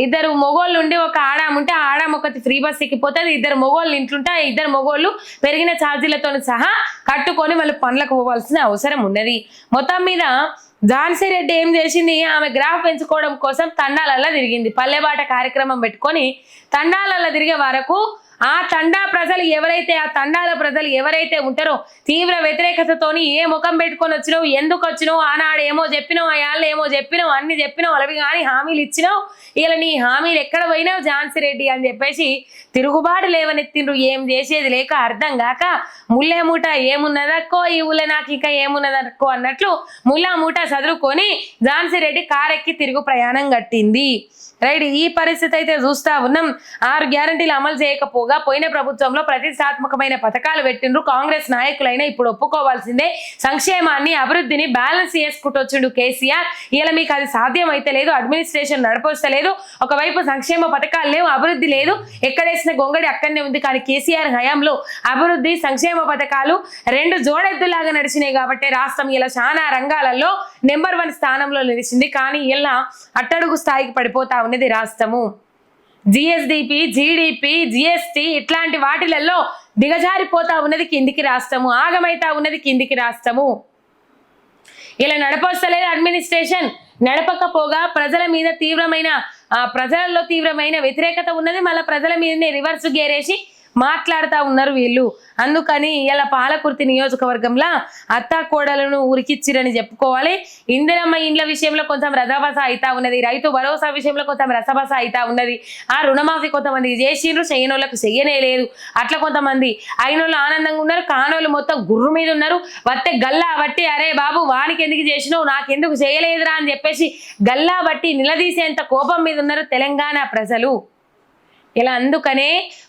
ఇద్దరు మొగోళ్ళు ఉండి ఒక ఆడాము ఉంటే ఆ ఆడాము ఒకటి ఫ్రీ బస్ ఎక్కిపోతుంది. 2 మొగోళ్ళు ఇంట్లుంటే 2 మొగోళ్ళు పెరిగిన ఛార్జీలతో సహా కట్టుకొని వాళ్ళు పనులకు పోవాల్సిన అవసరం ఉన్నది. మొత్తం మీద ఝాన్సీ రెడ్డి ఏం చేసింది, ఆమె గ్రాఫ్ పెంచుకోవడం కోసం తండాలల్లో తిరిగింది. పల్లెబాట కార్యక్రమం పెట్టుకొని తండాలల్లో తిరిగే వరకు ఆ తండా ప్రజలు ఎవరైతే, ఆ తండాల ప్రజలు ఎవరైతే ఉంటారో తీవ్ర వ్యతిరేకతతోని ఏ ముఖం పెట్టుకొని వచ్చినావు, ఎందుకు వచ్చినావు, ఆనాడు ఏమో చెప్పినావు, ఆయాళ్ళు ఏమో చెప్పినావు, అన్ని చెప్పినావు, అవి కానీ హామీలు ఇచ్చినావు, ఇలా నీ హామీలు ఎక్కడ పోయినావు ఝాన్సీ రెడ్డి అని చెప్పేసి తిరుగుబాటు లేవనెత్తిండ్రు. ఏం చేసేది లేక అర్థం కాక ముల్లే మూట ఏమున్నదక్కో, ఈ ఊళ్ళో నాకు ఇంకా ఏమున్నదక్కో అన్నట్లు ముల్లా మూట చదువుకొని ఝాన్సీ రెడ్డి కారెక్కి తిరుగు ప్రయాణం కట్టింది. రైట్, ఈ పరిస్థితి అయితే చూస్తా ఉన్నాం. 6 గ్యారంటీలు అమలు చేయకపోగా పోయిన ప్రభుత్వంలో ప్రతిష్టాత్మకమైన పథకాలు పెట్టిండ్రు. కాంగ్రెస్ నాయకులైనా ఇప్పుడు ఒప్పుకోవాల్సిందే, సంక్షేమాన్ని, అభివృద్ధిని బ్యాలెన్స్ చేసుకుంటూ వచ్చిండు కేసీఆర్. ఇలా మీకు అది సాధ్యం అయితే లేదు, అడ్మినిస్ట్రేషన్ నడపొస్తలేదు, ఒకవైపు సంక్షేమ పథకాలు లేవు, అభివృద్ధి లేదు, ఎక్కడేసిన గొంగడి అక్కడనే ఉంది. కానీ కేసీఆర్ హయాంలో అభివృద్ధి, సంక్షేమ పథకాలు 2 జోడెద్దులాగా నడిచినాయి కాబట్టి రాష్ట్రం ఇలా చాలా రంగాలలో నెంబర్ 1 స్థానంలో నిలిచింది. కానీ ఇలా అట్టడుగు స్థాయికి పడిపోతా ఉన్నది రాష్ట్రము. జిఎస్డిపి, జిడిపి, జిఎస్టి ఇట్లాంటి వాటిలలో దిగజారిపోతా ఉన్నది కిందికి రాష్ట్రము, ఆగమైతా ఉన్నది కిందికి రాష్ట్రము. ఇలా నడపొస్తలేదు అడ్మినిస్ట్రేషన్, నడపకపోగా ప్రజలలో తీవ్రమైన వ్యతిరేకత ఉన్నది. మళ్ళీ ప్రజల మీదనే రివర్స్ గేరేసి మాట్లాడుతూ ఉన్నారు వీళ్ళు. అందుకని ఇలా పాలకుర్తి నియోజకవర్గంలో అత్తా కోడలను ఉరికిచ్చిరని చెప్పుకోవాలి. ఇందిరమ్మ ఇండ్ల విషయంలో కొంచెం రసబస అవుతా ఉన్నది, రైతు భరోసా విషయంలో కొంచెం రసబస అవుతా ఉన్నది. ఆ రుణమాఫీ కొంతమంది చేసిండ్రు, చేయనోళ్ళకు చెయ్యనే లేదు. అట్లా కొంతమంది అయినోళ్ళు ఆనందంగా ఉన్నారు, కానోళ్ళు మొత్తం గుర్రు మీద ఉన్నారు. వస్తే గల్లా బట్టి అరే బాబు వానికి ఎందుకు చేసినావు నాకెందుకు చేయలేదురా అని చెప్పేసి గల్లా బట్టి నిలదీసేంత కోపం మీద ఉన్నారు తెలంగాణ ప్రజలు. ఇలా అందుకనే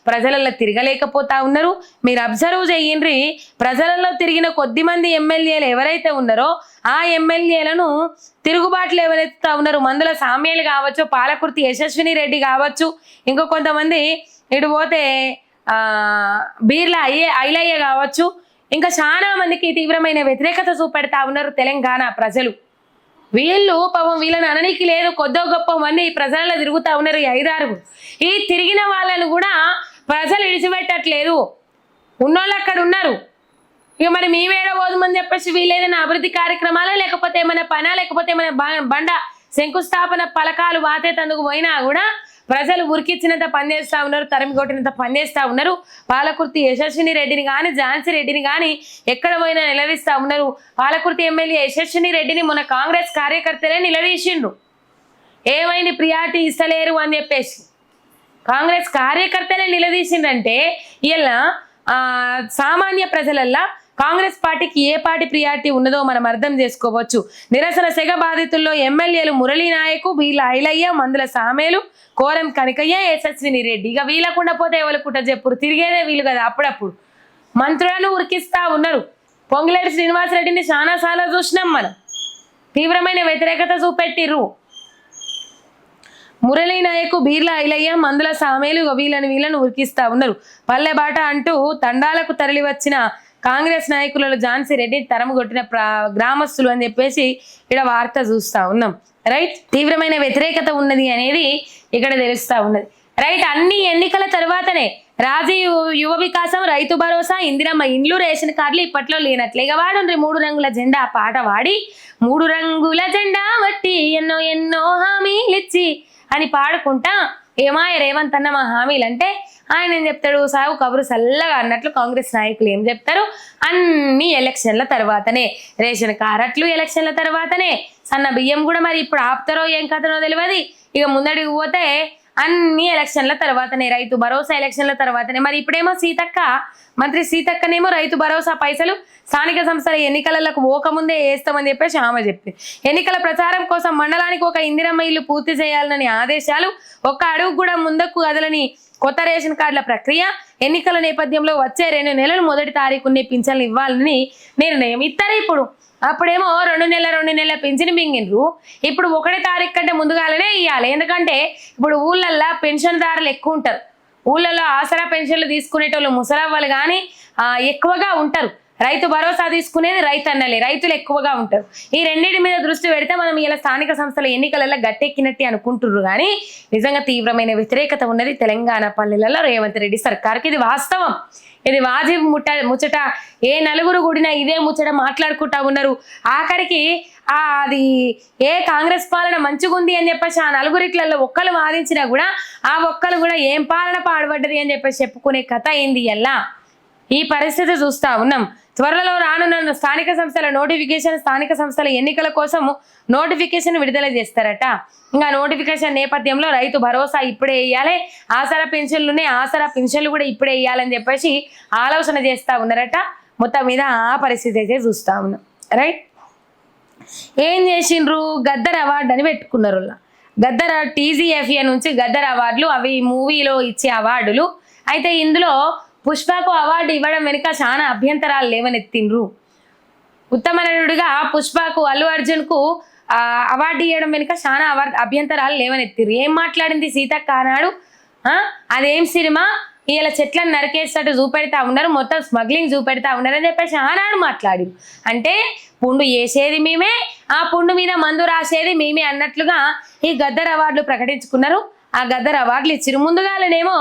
ప్రజలలో తిరగలేకపోతా ఉన్నారు. మీరు అబ్జర్వ్ చేయండి, ప్రజలలో తిరిగిన కొద్ది మంది ఎమ్మెల్యేలు ఎవరైతే ఉన్నారో ఆ ఎమ్మెల్యేలను తిరుగుబాట్లు ఎవరైతే ఉన్నారు, మందుల సామ్యాలు కావచ్చు, పాలకుర్తి యశస్విని రెడ్డి కావచ్చు, ఇంకో కొంతమంది ఇటు పోతే బీర్ల ఐలయ్య కావచ్చు, ఇంకా చాలా మందికి తీవ్రమైన వ్యతిరేకత చూపెడతా ఉన్నారు తెలంగాణ ప్రజలు. వీళ్ళు పాపం వీళ్ళని అననికి లేదు, కొద్దో గొప్ప మంది ప్రజలలో తిరుగుతూ ఉన్నారు 5-6. ఈ తిరిగిన వాళ్ళను కూడా ప్రజలు విడిచిపెట్టట్లేదు, ఉన్నోళ్ళు అక్కడ ఉన్నారు. ఇక మరి మేమేడో పోదుమని చెప్పేసి వీళ్ళు ఏదైనా అభివృద్ధి కార్యక్రమాలు లేకపోతే ఏమైనా పనా లేకపోతే ఏమైనా బండ శంకుస్థాపన పలకాలు వాతేతందుకు పోయినా కూడా ప్రజలు ఉరికిచ్చినంత పనిచేస్తూ ఉన్నారు, తరిమి కొట్టినంత పనిచేస్తూ ఉన్నారు. పాలకుర్తి యశస్విని రెడ్డిని కానీ ఝాన్సీ రెడ్డిని కానీ ఎక్కడ పోయినా నిలదీస్తూ ఉన్నారు. పాలకుర్తి ఎమ్మెల్యే యశస్విని రెడ్డిని మన కాంగ్రెస్ కార్యకర్తలే నిలదీసిండ్రు, ఏమైంది ప్రియారిటీ ఇస్తలేరు అని చెప్పేసి కాంగ్రెస్ కార్యకర్తలే నిలదీసిండ్రంటే ఇలా సామాన్య ప్రజలల్లా కాంగ్రెస్ పార్టీకి ఏ పార్టీ ప్రియారిటీ ఉన్నదో మనం అర్థం చేసుకోవచ్చు. నిరసన సెగ బాధితుల్లో ఎమ్మెల్యేలు మురళీ నాయకు, బీర్ల ఐలయ్య, మందుల సామేలు, కోరం కనకయ్య, యశస్విని రెడ్డి. ఇక వీళ్ళకుండా పోతే ఎవరికుంట చెప్పురు, తిరిగేదే వీళ్ళు కదా. అప్పుడప్పుడు మంత్రులను ఉరికిస్తా ఉన్నారు. పొంగులేటి శ్రీనివాసరెడ్డిని చాలాసార్లు చూసినాం మనం, తీవ్రమైన వ్యతిరేకత చూపెట్టిర్రు. మురళీ నాయకు, బీర్ల ఐలయ్య, మందుల సామేలు వీళ్ళను ఉరికిస్తా ఉన్నారు. పల్లె బాట అంటూ తండాలకు తరలి వచ్చిన కాంగ్రెస్ నాయకులలో ఝాన్సీ రెడ్డి తరము కొట్టిన గ్రామస్తులు అని చెప్పేసి ఇక్కడ వార్త చూస్తా ఉన్నాం. రైట్, తీవ్రమైన వ్యతిరేకత ఉన్నది అనేది ఇక్కడ తెలుస్తా ఉన్నది. రైట్, అన్ని ఎన్నికల తర్వాతనే రాజీవ్ యువ వికాసం, రైతు భరోసా, ఇందిరమ్మ ఇండ్లు, రేషన్ కార్డులు ఇప్పట్లో లేనట్లే. ఇక వాడుండ్రి 3 రంగుల జెండా పాట వాడి 3 రంగుల జెండా బట్టి ఎన్నో ఎన్నో హామీలిచ్చి అని పాడుకుంటా ఏమాయ రేవంత్ అన్న మా హామీలు అంటే ఆయన ఏం చెప్తాడు, సాగు కబురు చల్లగా అన్నట్లు కాంగ్రెస్ నాయకులు ఏం చెప్తారు, అన్ని ఎలక్షన్ల తర్వాతనే, రేషన్ కార్డులు ఎలక్షన్ల తర్వాతనే, సన్న బియ్యం కూడా మరి ఇప్పుడు ఆపుతారో ఏం కథనో తెలియదు. ఇక ముందడికి పోతే అన్ని ఎలక్షన్ల తర్వాతనే, రైతు భరోసా ఎలక్షన్ల తర్వాతనే. మరి ఇప్పుడేమో మంత్రి సీతక్కనేమో రైతు భరోసా పైసలు స్థానిక సంస్థల ఎన్నికలకు పోకముందే వేస్తామని చెప్పేసి ఆమె చెప్పింది. ఎన్నికల ప్రచారం కోసం మండలానికి ఒక ఇందిరమ్మ ఇల్లు పూర్తి చేయాలని ఆదేశాలు, ఒక్క అడుగు కూడా ముందుకు కదలని కొత్త రేషన్ కార్డుల ప్రక్రియ, ఎన్నికల నేపథ్యంలో వచ్చే 2 నెలలు మొదటి తారీఖునే పింఛన్లు ఇవ్వాలని నిర్ణయం. ఇస్తారు ఇప్పుడు, అప్పుడేమో 2 నెలల పింఛన్ మింగినరు, ఇప్పుడు 1 తారీఖు కంటే ముందుగానే ఇవ్వాలి. ఎందుకంటే ఇప్పుడు ఊళ్ళల్లో పెన్షన్దారులు ఎక్కువ ఉంటారు, ఊళ్ళల్లో ఆసరా పెన్షన్లు తీసుకునేటోళ్ళు ముసలవ్వలు కానీ ఎక్కువగా ఉంటారు. రైతు భరోసా తీసుకునేది రైతన్నలే, రైతులు ఎక్కువగా ఉంటారు. ఈ రెండింటి మీద దృష్టి పెడితే మనం ఇలా స్థానిక సంస్థల ఎన్నికలలో గట్టెక్కినట్టే అనుకుంటున్నారు, కానీ నిజంగా తీవ్రమైన వ్యతిరేకత ఉన్నది తెలంగాణ పల్లెలలో రేవంత్ రెడ్డి సర్కార్కి. ఇది వాస్తవం, ఇది వాజిబ్ ముచ్చట. ఏ నలుగురు కూడినా ఇదే ముచ్చట మాట్లాడుకుంటా ఉన్నారు. ఆఖరికి అది ఏ కాంగ్రెస్ పాలన మంచిగుంది అని చెప్పేసి ఆ నలుగురిట్లలో ఒక్కరు వాదించినా కూడా ఆ ఒక్కరు కూడా ఏం పాలన పాడుపడ్డది అని చెప్పేసి చెప్పుకునే కథ ఏంది ఎలా. ఈ పరిస్థితి చూస్తా ఉన్నాం. త్వరలో రానున్న స్థానిక సంస్థల నోటిఫికేషన్, స్థానిక సంస్థల ఎన్నికల కోసం నోటిఫికేషన్ విడుదల చేస్తారట. ఇంకా నోటిఫికేషన్ నేపథ్యంలో రైతు భరోసా ఇప్పుడే వేయాలి, ఆసరా పెన్షన్లు కూడా ఇప్పుడే వేయాలని చెప్పేసి ఆలోచన చేస్తూ ఉన్నారట. మొత్తం మీద ఆ పరిస్థితి అయితే చూస్తా ఉన్నాం. రైట్, ఏం చేసిండ్రు, గద్దర్ అవార్డు అని పెట్టుకున్నారు. గద్దర్ TGFA నుంచి గద్దర్ అవార్డులు, అవి మూవీలో ఇచ్చే అవార్డులు. అయితే ఇందులో పుష్పకు అవార్డు ఇవ్వడం వెనుక చాలా అభ్యంతరాలు లేవనెత్తిండ్రు. ఉత్తమ నటుడిగా పుష్పకు, అల్లు అర్జున్కు అవార్డు ఇవ్వడం వెనుక చాలా అభ్యంతరాలు లేవనెత్తిర్రు. ఏం మాట్లాడింది సీతక్క అన్నాడు, అదేం సినిమా, ఇలా చెట్లను నరికేస్తట్టు చూపెడతా ఉన్నారు, మొత్తం స్మగ్లింగ్ చూపెడతా ఉన్నారు అని చెప్పేసి ఆనాడు మాట్లాడి. అంటే పుండు వేసేది మేమే, ఆ పుండు మీద మందు రాసేది మేమే అన్నట్లుగా ఈ గద్దర్ అవార్డులు ప్రకటించుకున్నారు. ఆ గద్దర్ అవార్డులు ఇచ్చిరు. ముందుగానేమో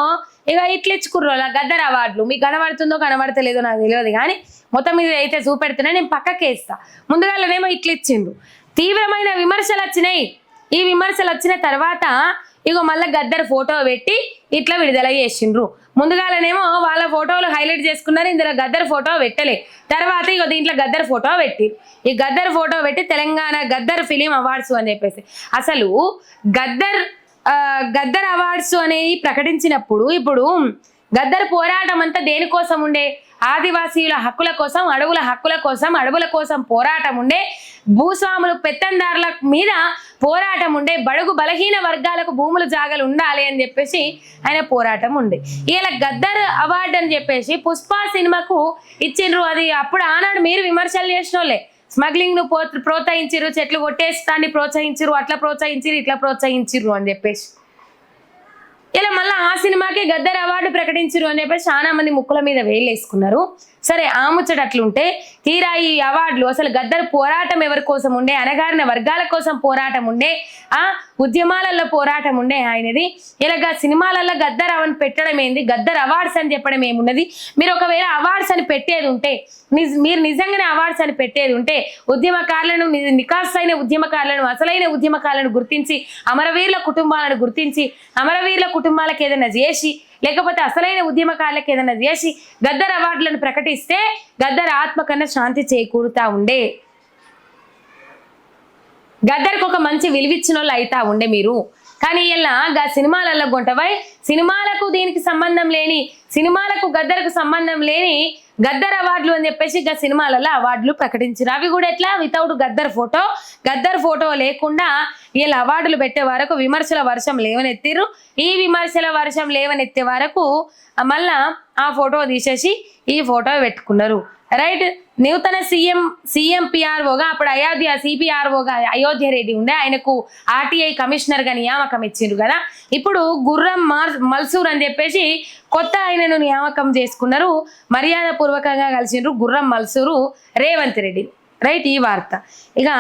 ఇక ఇట్లా ఇచ్చుకుర్రు ఆ గద్దర్ అవార్డులు. మీకు కనబడుతుందో కనబడతలేదో నాకు తెలియదు, కానీ మొత్తం మీద అయితే చూపెడుతున్నా, నేను పక్కకే ఇస్తా. ముందుగానేమో ఇట్లా ఇచ్చిండ్రు. తీవ్రమైన విమర్శలు వచ్చినాయి. ఈ విమర్శలు వచ్చిన తర్వాత ఇగో మళ్ళీ గద్దర్ ఫోటో పెట్టి ఇట్లా విడుదల చేసిండ్రు. ముందుగానేమో వాళ్ళ ఫోటోలు హైలైట్ చేసుకున్నారు, ఇందులో గద్దర్ ఫోటో పెట్టలే. తర్వాత ఇగో దీంట్లో గద్దర్ ఫోటో పెట్టి ఈ గద్దర్ ఫోటో పెట్టి తెలంగాణ గద్దర్ ఫిలిం అవార్డ్స్ అని చెప్పేసి అసలు గద్దర్ అవార్డ్స్ అనేవి ప్రకటించినప్పుడు ఇప్పుడు గద్దర్ పోరాటం అంతా దేనికోసం ఉండే? ఆదివాసీల హక్కుల కోసం, అడవుల హక్కుల కోసం, అడవుల కోసం పోరాటం ఉండే, భూస్వాములు పెత్తందారుల మీద పోరాటం ఉండే, బడుగు బలహీన వర్గాలకు భూములు జాగలు ఉండాలి అని చెప్పేసి ఆయన పోరాటం ఉండే. ఇలా గద్దర్ అవార్డు అని చెప్పేసి పుష్ప సినిమాకు ఇచ్చిండ్రు. అది అప్పుడు ఆనాడు మీరు విమర్శలు చేసిన వాళ్ళే, స్మగ్లింగ్ ను ప్రోత్సహించిరు, చెట్లు కొట్టేస్తాన్ని ప్రోత్సహించిరు, అట్లా ప్రోత్సహించిరు, ఇట్లా ప్రోత్సహించిరు అని చెప్పేసి ఇలా మళ్ళీ ఆ సినిమాకి గద్దర్ అవార్డు ప్రకటించిరు అని చెప్పేసి చాలా మంది ముక్కుల మీద వేలేసుకున్నారు. సరే ఆ ముచ్చట అట్లుంటే తీరా ఈ అవార్డులు అసలు గద్దర్ పోరాటం ఎవరి కోసం ఉండే? అణగారిన వర్గాల కోసం పోరాటం ఉండే, ఉద్యమాలలో పోరాటం ఉండే ఆయనది. ఇలాగా సినిమాలలో గద్దర్ అవన్నీ పెట్టడం ఏంది? గద్దర్ అవార్డ్స్ అని చెప్పడం ఏమున్నది? మీరు ఒకవేళ అవార్డ్స్ అని పెట్టేది ఉంటే, మీరు నిజంగానే అవార్డ్స్ అని పెట్టేది ఉంటే ఉద్యమకారులను, నికాసైన ఉద్యమకారులను, అసలైన ఉద్యమకారులను గుర్తించి, అమరవీరుల కుటుంబాలను గుర్తించి, అమరవీరుల కుటుంబాలకు ఏదైనా చేసి, లేకపోతే అసలైన ఉద్యమకారులకు ఏదైనా చేసి గద్దర్ అవార్డులను ప్రకటిస్తే గద్దర్ ఆత్మ కన్నా శాంతి చేకూరుతా ఉండే, గద్దర్కి ఒక మంచి విలువిచ్చిన వాళ్ళు అయితా ఉండే మీరు. కానీ ఇలా సినిమాలలో గొంటవై సినిమాలకు దీనికి సంబంధం లేని, సినిమాలకు గద్దర్కు సంబంధం లేని గద్దర్ అవార్డులు అని చెప్పేసి సినిమాలలో అవార్డులు ప్రకటించారు. అవి కూడా ఎట్లా? వితౌట్ గద్దర్ ఫోటో లేకుండా వీళ్ళ అవార్డులు పెట్టే వరకు విమర్శల వర్షం లేవనెత్తిరు. ఈ విమర్శల వర్షం లేవనెత్తే వరకు మళ్ళా ఆ ఫోటో తీసేసి ఈ ఫోటో పెట్టుకున్నారు. రైట్. నూతన సీఎం పిఆర్ఓగా అప్పుడు సిపిఆర్ఓగా అయోధ్య రెడ్డి ఉండే, ఆయనకు ఆర్టీఐ కమిషనర్ గా నియామకం ఇచ్చిండ్రు కదా. ఇప్పుడు గుర్రం మల్సూర్ అని చెప్పేసి కొత్త ఆయనను నియామకం చేసుకున్నారు. మర్యాద పూర్వకంగా కలిసిండ్రు గుర్రం మల్సూరు రేవంత్ రెడ్డి. రైట్. ఈ వార్త. ఇక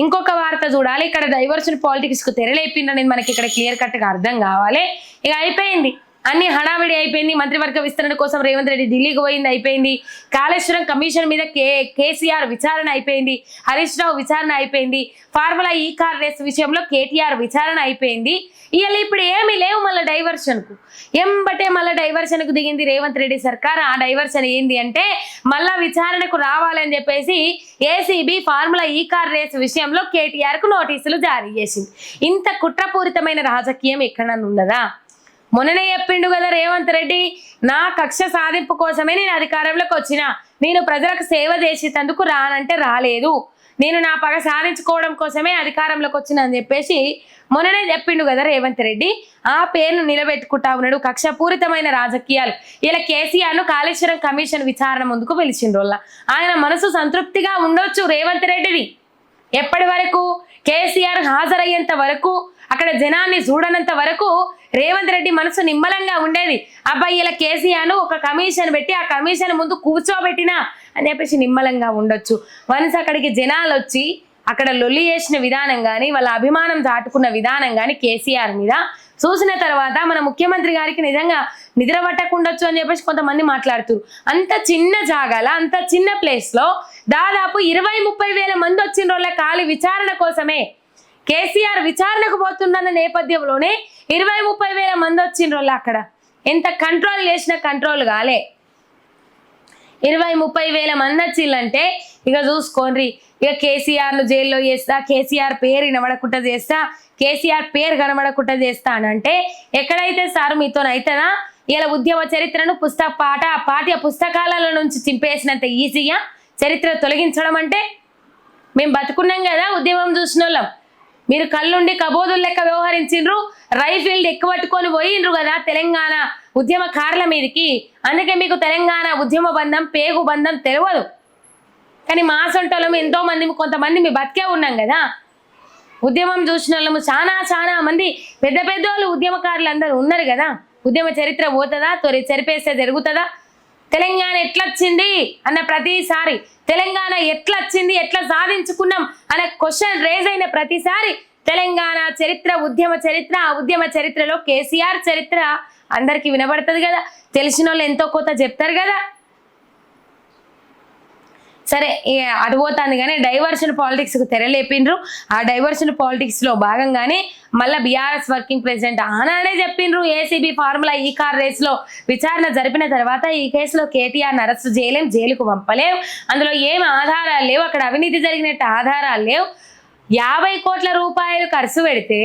ఇంకొక వార్త చూడాలి. ఇక్కడ డైవర్షన్ పాలిటిక్స్ కు తెరలేపిందని మనకి ఇక్కడ క్లియర్ కట్ గా అర్థం కావాలి. ఇక అయిపోయింది, అన్ని హడావిడి అయిపోయింది. మంత్రివర్గ విస్తరణ కోసం రేవంత్ రెడ్డి ఢిల్లీకి పోయింది, అయిపోయింది. కాళేశ్వరం కమిషన్ మీద కేసీఆర్ విచారణ అయిపోయింది, హరీష్ రావు విచారణ అయిపోయింది, ఫార్ములా ఈ కార్ రేస్ విషయంలో కేటీఆర్ విచారణ అయిపోయింది. ఇవాళ ఇప్పుడు ఏమీ లేవు మళ్ళీ డైవర్షన్కు. ఎంబటే మళ్ళీ డైవర్షన్కు దిగింది రేవంత్ రెడ్డి సర్కార్. ఆ డైవర్షన్ ఏంది అంటే మళ్ళా విచారణకు రావాలని చెప్పేసి ఏసీబీ ఫార్ములా ఈ కార్ రేస్ విషయంలో కేటీఆర్కు నోటీసులు జారీ చేసింది. ఇంత కుట్రపూరితమైన రాజకీయం ఎక్కడన్నా ఉన్నదా? మొన్ననే చెప్పిండు కదా రేవంత్ రెడ్డి, నా కక్ష సాధింపు కోసమే నేను అధికారంలోకి వచ్చిన, నేను ప్రజలకు సేవ చేసేందుకు రానంటే రాలేదు, నేను నా పగ సాధించుకోవడం కోసమే అధికారంలోకి వచ్చిన అని చెప్పేసి మొన్ననే చెప్పిండు కదా రేవంత్ రెడ్డి. ఆ పేరును నిలబెట్టుకుంటా ఉన్నాడు. కక్షపూరితమైన రాజకీయాలు. ఇలా కేసీఆర్ను కాళేశ్వరం కమిషన్ విచారణ ముందుకు పిలిచిండ్రు. ఆయన మనసు సంతృప్తిగా ఉండొచ్చు రేవంత్ రెడ్డిది. ఎప్పటి వరకు? కేసీఆర్ హాజరయ్యేంత వరకు, అక్కడ జనాన్ని చూడనంత వరకు రేవంత్ రెడ్డి మనసు నిమ్మలంగా ఉండేది. అబ్బాయి ఇలా కేసీఆర్ను ఒక కమిషన్ పెట్టి ఆ కమిషన్ ముందు కూర్చోబెట్టినా అని చెప్పేసి నిమ్మలంగా ఉండొచ్చు. వన్స్ అక్కడికి జనాలు వచ్చి అక్కడ లొల్లి చేసిన విధానం కానీ, వాళ్ళ అభిమానం దాటుకున్న విధానం కానీ కేసీఆర్ మీద చూసిన తర్వాత మన ముఖ్యమంత్రి గారికి నిజంగా నిద్ర పట్టకుండొచ్చు అని చెప్పేసి కొంతమంది మాట్లాడుతున్నారు. అంత చిన్న జాగాల, అంత చిన్న ప్లేస్లో దాదాపు 20-30 వేల మంది వచ్చిన రోజుల ఖాళీ విచారణ కోసమే. కేసీఆర్ విచారణకు పోతున్న నేపథ్యంలోనే 20-30 వేల మంది వచ్చిన రోజులు అక్కడ. ఎంత కంట్రోల్ చేసినా కంట్రోల్ కాలే. 20-30 వేల మంది వచ్చిందంటే ఇక చూసుకోండి. ఇక కేసీఆర్ను జైల్లో చేస్తా, కేసీఆర్ పేరు వినబడకుండా చేస్తా, కేసీఆర్ పేరు కనబడకుండా చేస్తా అని అంటే ఎక్కడైతే సార్ మీతోనైతుందా? ఇలా ఉద్యమ చరిత్రను పాఠ్య పుస్తకాలలో నుంచి చింపేసినంత ఈజీగా చరిత్ర తొలగించడం అంటే? మేము బతుకున్నాం కదా ఉద్యమం చూసిన వాళ్ళం. మీరు కళ్ళుండి కబోదులు లెక్క వ్యవహరించిండ్రు, రైఫిల్డ్ ఎక్కువట్టుకొని పోయిండ్రు కదా తెలంగాణ ఉద్యమకారుల మీదకి. అందుకే మీకు తెలంగాణ ఉద్యమ బంధం, పేగు బంధం తెలియదు. కానీ మా సొంటోళ్ళం ఎంతో మంది, కొంతమంది మీ బతికే ఉన్నాం కదా. ఉద్యమం చూసిన వాళ్ళము చాలా మంది పెద్ద వాళ్ళు ఉద్యమకారులు అందరూ ఉన్నారు కదా. ఉద్యమ చరిత్ర పోతుందా? చెరిపేస్తే జరుగుతుందా? తెలంగాణ ఎట్లొచ్చింది అన్న ప్రతిసారి, తెలంగాణ ఎట్లొచ్చింది, ఎట్లా సాధించుకున్నాం అనే క్వశ్చన్ రేజ్ అయిన ప్రతిసారి తెలంగాణ చరిత్ర, ఉద్యమ చరిత్ర, ఆ ఉద్యమ చరిత్రలో కేసీఆర్ చరిత్ర అందరికీ వినబడుతుంది కదా. తెలిసిన వాళ్ళు ఎంతో కొంత చెప్తారు కదా. సరే అటు పోతాంది కానీ డైవర్షన్ పాలిటిక్స్ కు తెరలేపిండ్రు. ఆ డైవర్షన్ పాలిటిక్స్ లో భాగంగానే మళ్ళీ బీఆర్ఎస్ వర్కింగ్ ప్రెసిడెంట్ ఆనాడే చెప్పిండ్రు ఏసీబీ ఫార్ములా ఈ కార్ రేస్ లో విచారణ జరిపిన తర్వాత ఈ కేసులో కేటీఆర్ అరెస్ట్ చేయలేం, జైలుకు పంపలేం, అందులో ఏం ఆధారాలు లేవు, అక్కడ అవినీతి జరిగినట్టు ఆధారాలు లేవు. 50 కోట్ల రూపాయలు ఖర్చు పెడితే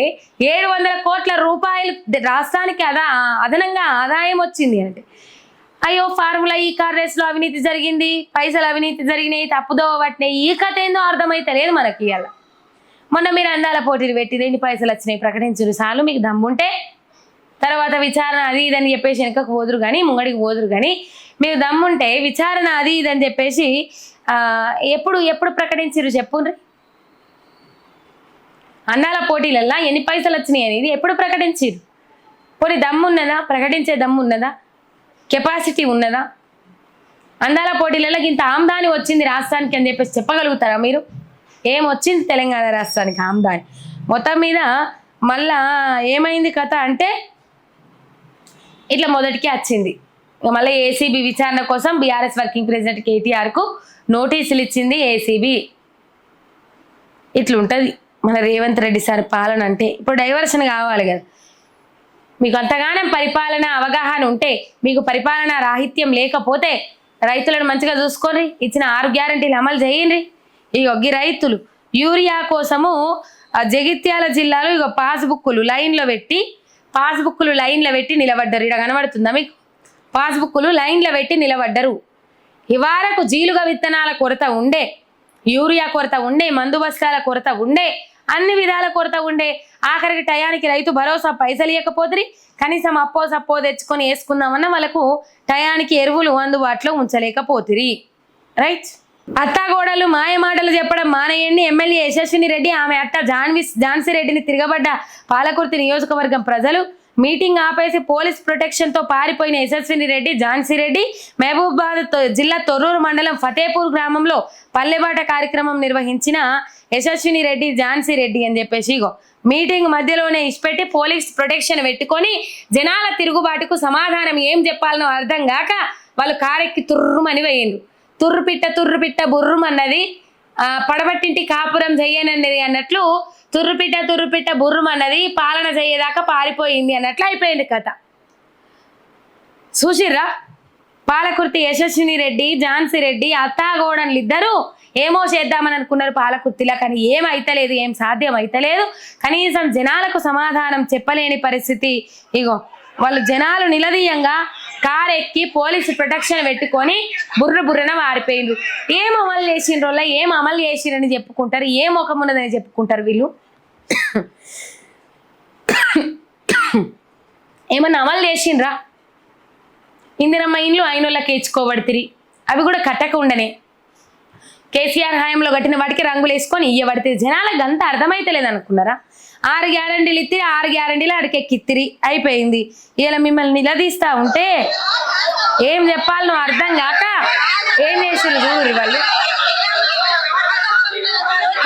700 కోట్ల రూపాయలు రాష్ట్రానికి అదనంగా ఆదాయం వచ్చింది అంటే అయ్యో ఫార్ములా ఈ కార్ రేస్ లో అవినీతి జరిగింది, పైసలు అవినీతి జరిగినాయి, తప్పుదోవ పట్టినాయి, ఈ కథ ఏందో అర్థమైతే లేదు మనకి. ఇవాళ మొన్న మీరు అందాల పోటీలు పెట్టి 2 పైసలు వచ్చినాయి ప్రకటించరు చాలు, మీకు దమ్ముంటే తర్వాత విచారణ అది ఇదని చెప్పేసి వెనకకు పోదురు కానీ ముంగడికి పోదురు కానీ మీకు దమ్ముంటే విచారణ అది ఇదని చెప్పేసి ఎప్పుడు ప్రకటించరు చెప్పుండ్రి. అందాల పోటీలల్లా ఎన్ని పైసలు వచ్చినాయి అనేది ఎప్పుడు ప్రకటించారు? పోనీ దమ్మున్నదా? ప్రకటించే దమ్మున్నదా? కెపాసిటీ ఉన్నదా? అందాల పోటీలలో ఇంత ఆమ్దాని వచ్చింది రాష్ట్రానికి అని చెప్పేసి చెప్పగలుగుతారా మీరు? ఏం వచ్చింది తెలంగాణ రాష్ట్రానికి ఆమ్దాని? మొత్తం మీద మళ్ళా ఏమైంది కథ అంటే ఇట్లా మొదటికి వచ్చింది. మళ్ళీ ఏసీబీ విచారణ కోసం బీఆర్ఎస్ వర్కింగ్ ప్రెసిడెంట్ కేటీఆర్కు నోటీసులు ఇచ్చింది ఏసీబీ. ఇట్లుంటుంది మన రేవంత్ రెడ్డి సార్ పాలన అంటే. ఇప్పుడు డైవర్షన్ కావాలి కదా, మీకు అంతగానం పరిపాలన అవగాహన ఉంటే, మీకు పరిపాలన రాహిత్యం లేకపోతే రైతులను మంచిగా చూసుకొని ఇచ్చిన 6 గ్యారంటీలు అమలు చేయండి. ఇక రైతులు యూరియా కోసము జగిత్యాల జిల్లాలో ఇక పాస్బుక్కులు లైన్లో పెట్టి నిలబడ్డారు. ఇక్కడ కనబడుతుందా మీకు? పాస్బుక్కులు లైన్లో పెట్టి నిలబడ్డరు. ఇవారకు జీలుగా విత్తనాల కొరత ఉండే, యూరియా కొరత ఉండే, మందు బస్తాల కొరత ఉండే, అన్ని విధాల కొరత ఉండే. ఆఖరికి టయానికి రైతు భరోసా పైసలు ఇవ్వకపోతే కనీసం సప్పో తెచ్చుకొని వేసుకుందామన్నా వాళ్ళకు టయానికి ఎరువులు అందుబాటులో ఉంచలేకపోతిరి. రైట్. అత్తాగోడలు మాయ మాటలు చెప్పడం మానేయండి. ఎమ్మెల్యే యశస్విని రెడ్డి ఆమె అత్త ఝాన్సీ రెడ్డిని తిరగబడ్డ పాలకుర్తి నియోజకవర్గం ప్రజలు మీటింగ్ ఆపేసి పోలీస్ ప్రొటెక్షన్ తో పారిపోయిన యశస్విని రెడ్డి, ఝాన్సీ రెడ్డి మహబూబాబాద్ జిల్లా తొర్రూరు మండలం ఫతేపూర్ గ్రామంలో పల్లెబాట కార్యక్రమం నిర్వహించిన యశస్విని రెడ్డి, ఝాన్సీ రెడ్డి అని చెప్పేసి మీటింగ్ మధ్యలోనే ఇచ్చిపెట్టి పోలీస్ ప్రొటెక్షన్ పెట్టుకొని జనాల తిరుగుబాటుకు సమాధానం ఏం చెప్పాలనో అర్థం కాక వాళ్ళు కారెక్కి తుర్రుమని వేయండు. తుర్రుపిట్ట బుర్రుమన్నది పడబట్టింటి కాపురం చెయ్యనన్నది అన్నట్లు తుర్రుపిట్ట బుర్రుమన్నది పాలన చెయ్యేదాకా పారిపోయింది అన్నట్లు అయిపోయింది కథ. చూసిర్రా? పాలకుర్తి యశస్విని రెడ్డి, ఝాన్సీ రెడ్డి అత్తాగోడన్లు ఇద్దరు ఏమో చేద్దామని అనుకున్నారు పాలకుర్తిలా, కానీ ఏం అయితలేదు, ఏం సాధ్యం అయితలేదు. కనీసం జనాలకు సమాధానం చెప్పలేని పరిస్థితి. ఇగో వాళ్ళు జనాలు నిలదీయంగా కారెక్కి పోలీసు ప్రొటెక్షన్ పెట్టుకొని బుర్రన వారిపోయిండ్రు. ఏం అమలు చేసిండ్రోళ్ళ, ఏం అమలు చేసిండ్రని చెప్పుకుంటారు, ఏ ముఖం ఉన్నదని చెప్పుకుంటారు వీళ్ళు. ఏమన్నా అమలు చేసిండ్రా? ఇందిరమ్మ ఇండ్లు అయినోళ్ళకి ఇచ్చుకోబడితిరి, అవి కూడా కట్టకుండానే కేసీఆర్ హయాంలో కట్టిన వాటికి రంగులు వేసుకొని ఇయ్యబడితే జనాలకు అంత అర్థమైతలేదు అనుకున్నారా? 6 గ్యారంటీలు ఇత్తిరి, 6 గ్యారంటీలు అడికెక్కిత్తిరి, అయిపోయింది. ఇలా మిమ్మల్ని నిలదీస్తా ఉంటే ఏం చెప్పాలనో అర్థం కాక ఏం చేసారు చూడు వాళ్ళు.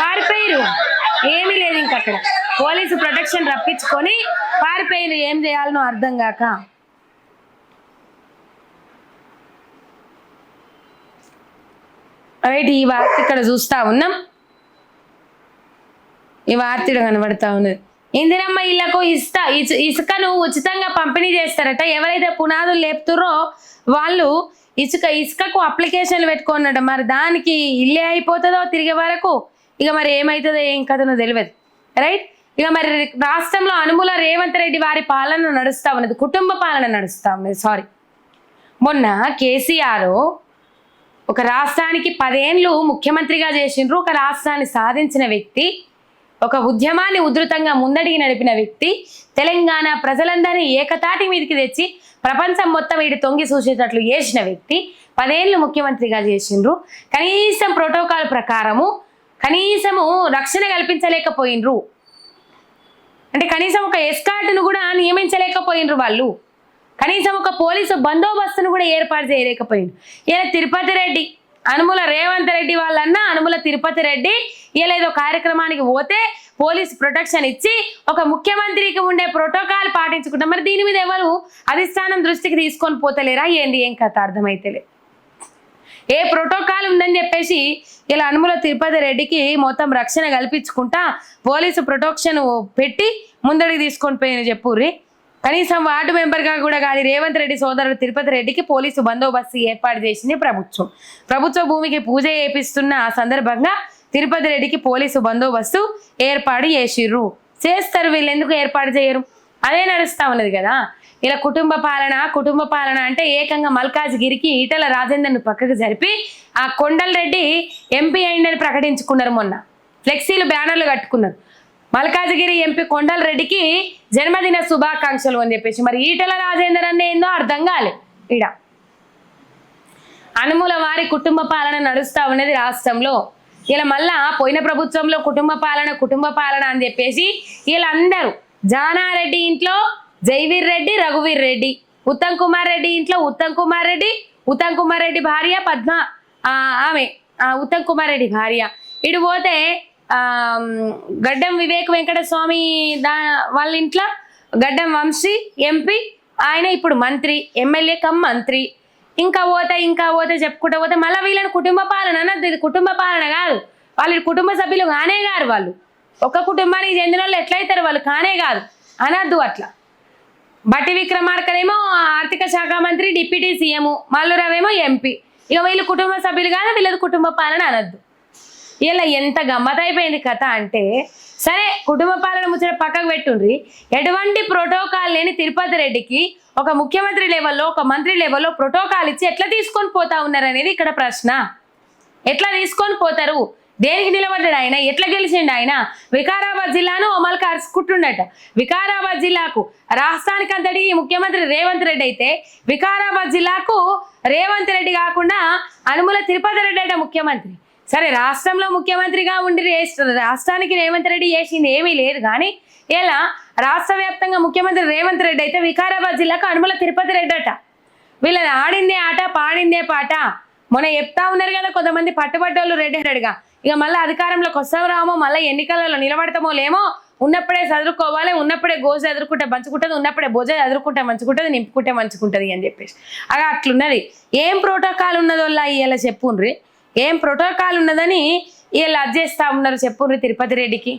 పారిపోయారు, ఏమీ లేదు ఇంక అక్కడ. పోలీసు ప్రొటెక్షన్ రప్పించుకొని పారిపోయారు, ఏం చేయాలనో అర్థం కాక. రైట్. ఈ వార్త ఇక్కడ చూస్తా ఉన్నాం, ఈ వార్త కనబడతా ఉన్నది. ఇందిరమ్మ ఇళ్లకు ఇసుకను ఉచితంగా పంపిణీ చేస్తారట. ఎవరైతే పునాదులు లేపుతారో వాళ్ళు ఇసుకకు అప్లికేషన్లు పెట్టుకున్నట. మరి దానికి ఇల్లే అయిపోతుందో తిరిగే వరకు, ఇక మరి ఏమవుతుందో ఏం కథనో తెలియదు. రైట్. ఇక మరి రాష్ట్రంలో అనుముల రేవంత్ రెడ్డి వారి పాలన నడుస్తా ఉన్నది, కుటుంబ పాలన నడుస్తా ఉన్నది. సారీ, మొన్న కేసీఆర్ ఒక రాష్ట్రానికి 10 ఏళ్ళు ముఖ్యమంత్రిగా చేసిండ్రు. ఒక రాష్ట్రాన్ని సాధించిన వ్యక్తి, ఒక ఉద్యమాన్ని ఉధృతంగా ముందడిగి నడిపిన వ్యక్తి, తెలంగాణ ప్రజలందరినీ ఏకతాటి మీదకి తెచ్చి ప్రపంచం మొత్తం వీడి తొంగి చూసేటట్లు చేసిన వ్యక్తి 10 ఏళ్ళు ముఖ్యమంత్రిగా చేసిండ్రు. కనీసం ప్రోటోకాల్ ప్రకారము కనీసము రక్షణ కల్పించలేకపోయినరు. అంటే కనీసం ఒక ఎస్కార్ట్ను కూడా నియమించలేకపోయినరు వాళ్ళు. కనీసం ఒక పోలీసు బందోబస్తును కూడా ఏర్పాటు చేయలేకపోయింది. ఇలా తిరుపతి రెడ్డి, అనుముల రేవంత్ రెడ్డి వాళ్ళన్నా అనుముల తిరుపతి రెడ్డి ఇలా ఏదో కార్యక్రమానికి పోతే పోలీస్ ప్రొటెక్షన్ ఇచ్చి ఒక ముఖ్యమంత్రికి ఉండే ప్రోటోకాల్ పాటించుకుంటాం. మరి దీని మీద ఎవరు అధిష్టానం దృష్టికి తీసుకొని పోతలేరా ఏంది? ఏం కథ అర్థమైతేలే. ఏ ప్రోటోకాల్ ఉందని చెప్పేసి ఇలా అనుముల తిరుపతి రెడ్డికి మొత్తం రక్షణ కల్పించుకుంటా పోలీసు ప్రొటెక్షన్ పెట్టి ముందడికి తీసుకొని పోయిన చెప్పుర్రి. కనీసం వార్డు మెంబర్గా కూడా కాదు రేవంత్ రెడ్డి సోదరుడు తిరుపతి రెడ్డికి పోలీసు బందోబస్తు ఏర్పాటు చేసింది ప్రభుత్వ భూమికి పూజ చేపిస్తున్న ఆ సందర్భంగా తిరుపతి రెడ్డికి పోలీసు బందోబస్తు ఏర్పాటు చేస్తారు. వీళ్ళు ఎందుకు ఏర్పాటు చేయరు? అదే నడుస్తా ఉన్నది కదా. ఇలా కుటుంబ పాలన అంటే ఏకంగా మల్కాజ్గిరికి ఈటల రాజేందర్ను పక్కకు జరిపి ఆ కొండల్ రెడ్డి ఎంపీ అయిందని ప్రకటించుకున్నారు. మొన్న ఫ్లెక్సీలు బ్యానర్లు కట్టుకున్నారు. మల్కాజ్గిరి ఎంపీ కొండల్ రెడ్డికి జన్మదిన శుభాకాంక్షలు అని చెప్పేసి. మరి ఈటల రాజేందర్ అన్న ఏందో అర్థం కాలే. ఈడ అనుముల వారి కుటుంబ పాలన నడుస్తా ఉన్నది రాష్ట్రంలో. ఇలా మళ్ళా పోయిన ప్రభుత్వంలో కుటుంబ పాలన అని చెప్పేసి వీళ్ళందరూ జానారెడ్డి ఇంట్లో జైవీర్ రెడ్డి, రఘువీర్ రెడ్డి, ఉత్తమ్ కుమార్ రెడ్డి ఇంట్లో ఉత్తమ్ కుమార్ రెడ్డి భార్య పద్మ, ఆమె ఉత్తమ్ కుమార్ రెడ్డి భార్య. ఇటు పోతే గడ్డం వివేక్ వెంకటస్వామి వాళ్ళ ఇంట్లో గడ్డం వంశీ ఎంపీ, ఆయన ఇప్పుడు మంత్రి, ఎమ్మెల్యే కమ్ మంత్రి. ఇంకా పోతే చెప్పుకుంటూ పోతే మళ్ళీ వీళ్ళని కుటుంబ పాలన అన్నది. ఇది కుటుంబ పాలన కాదు. వాళ్ళు కుటుంబ సభ్యులు కానే కాదు. వాళ్ళు ఒక కుటుంబానికి చెందిన వాళ్ళు ఎట్లయితారు? వాళ్ళు కానే కాదు అనద్దు అట్లా. బట్టి విక్రమార్కనేమో ఆర్థిక శాఖ మంత్రి, డిప్యూటీ సీఎం, మల్లురావేమో ఎంపీ. ఇక వీళ్ళు కుటుంబ సభ్యులు కాదు, వీళ్ళది కుటుంబ పాలన అనద్దు. ఇలా ఎంత గమ్మతైపోయింది కథ అంటే, సరే కుటుంబ పాలన ముచ్చట పక్కకు పెట్టుండ్రి. ఎటువంటి ప్రోటోకాల్ లేని తిరుపతి రెడ్డికి ఒక ముఖ్యమంత్రి లెవెల్లో, ఒక మంత్రి లెవెల్లో ప్రోటోకాల్ ఇచ్చి ఎట్లా తీసుకొని పోతా ఉన్నారు అనేది ఇక్కడ ప్రశ్న. ఎట్లా తీసుకొని పోతారు? దేనికి నిలబడ్డాడు ఆయన? ఎట్లా గెలిచిండు ఆయన? వికారాబాద్ జిల్లాను అమలుకి అరుచుకుంటుండట. వికారాబాద్ జిల్లాకు రాష్ట్రానికి అంతటికి ముఖ్యమంత్రి రేవంత్ రెడ్డి అయితే, వికారాబాద్ జిల్లాకు రేవంత్ రెడ్డి కాకుండా అనుముల తిరుపతి రెడ్డి అట ముఖ్యమంత్రి. సరే రాష్ట్రంలో ముఖ్యమంత్రిగా ఉండి రాష్ట్రానికి రేవంత్ రెడ్డి చేసింది ఏమీ లేదు. కానీ ఇలా రాష్ట్ర వ్యాప్తంగా ముఖ్యమంత్రి రేవంత్ రెడ్డి అయితే వికారాబాద్ జిల్లాకు అనుముల తిరుపతి రెడ్డి అట. వీళ్ళని ఆడిందే ఆట, పాడిందే పాట. మొన్న చెప్తా ఉన్నారు కదా కొంతమంది పట్టుబడ్డోళ్ళు రెడ్డి హెడ్గా. ఇక మళ్ళీ అధికారంలోకి వస్తాం రామో, మళ్ళీ ఎన్నికలలో నిలబడతామో లేమో, ఉన్నప్పుడే చదువుకోవాలి, ఉన్నప్పుడే గోజ ఎదుర్కొంటే మంచుకుంటుంది, ఉన్నప్పుడే భోజ ఎదుర్కొంటే మంచుకుంటుంది, నింపుకుంటే మంచుకుంటుంది అని చెప్పేసి అలా అట్లున్నది. ఏం ప్రోటోకాల్ ఉన్నదోళ్ళ ఇలా చెప్పుండ్రి. ఏం ప్రోటోకాల్ ఉన్నదని వీళ్ళు అడ్జేస్తా ఉన్నారు చెప్పుండ్రి తిరుపతి రెడ్డికి.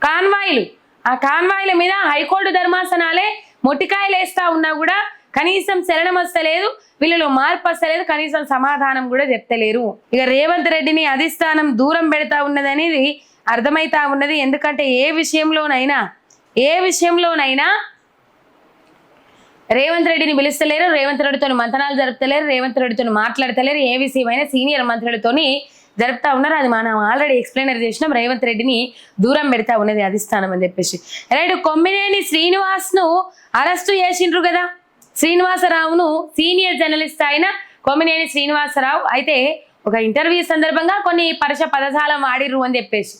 కాన్వాయిలు, ఆ కాన్వాయిల మీద హైకోర్టు ధర్మాసనాలే మొట్టికాయలు వేస్తా ఉన్నా కూడా కనీసం శరణం వస్తలేదు, వీళ్ళలో మార్పు వస్తలేదు, కనీసం సమాధానం కూడా చెప్తలేరు. ఇక రేవంత్ రెడ్డిని అధిష్టానం దూరం పెడతా ఉన్నదనేది అర్థమైతా ఉన్నది. ఎందుకంటే ఏ విషయంలోనైనా రేవంత్ రెడ్డిని పిలుస్తలేరు, రేవంత్ రెడ్డితో మంతనాలు జరుపుతలేరు, రేవంత్ రెడ్డితో మాట్లాడతలేరు. ఏ విషయమైనా సీనియర్ మంత్రులతోని జరుపుతా ఉన్నారు. అది మనం ఆల్రెడీ ఎక్స్ప్లెయినర్ చేసినాం. రేవంత్ రెడ్డిని దూరం పెడతా ఉన్నది అధిష్టానం అని చెప్పేసి. రైట్, కొమ్మినేని శ్రీనివాస్ను అరెస్టు చేసిండ్రు కదా. శ్రీనివాసరావును సీనియర్ జర్నలిస్ట్ అయిన కొమ్మినేని శ్రీనివాసరావు అయితే ఒక ఇంటర్వ్యూ సందర్భంగా కొన్ని పరుష పదజాలం వాడిర్రు అని చెప్పేసి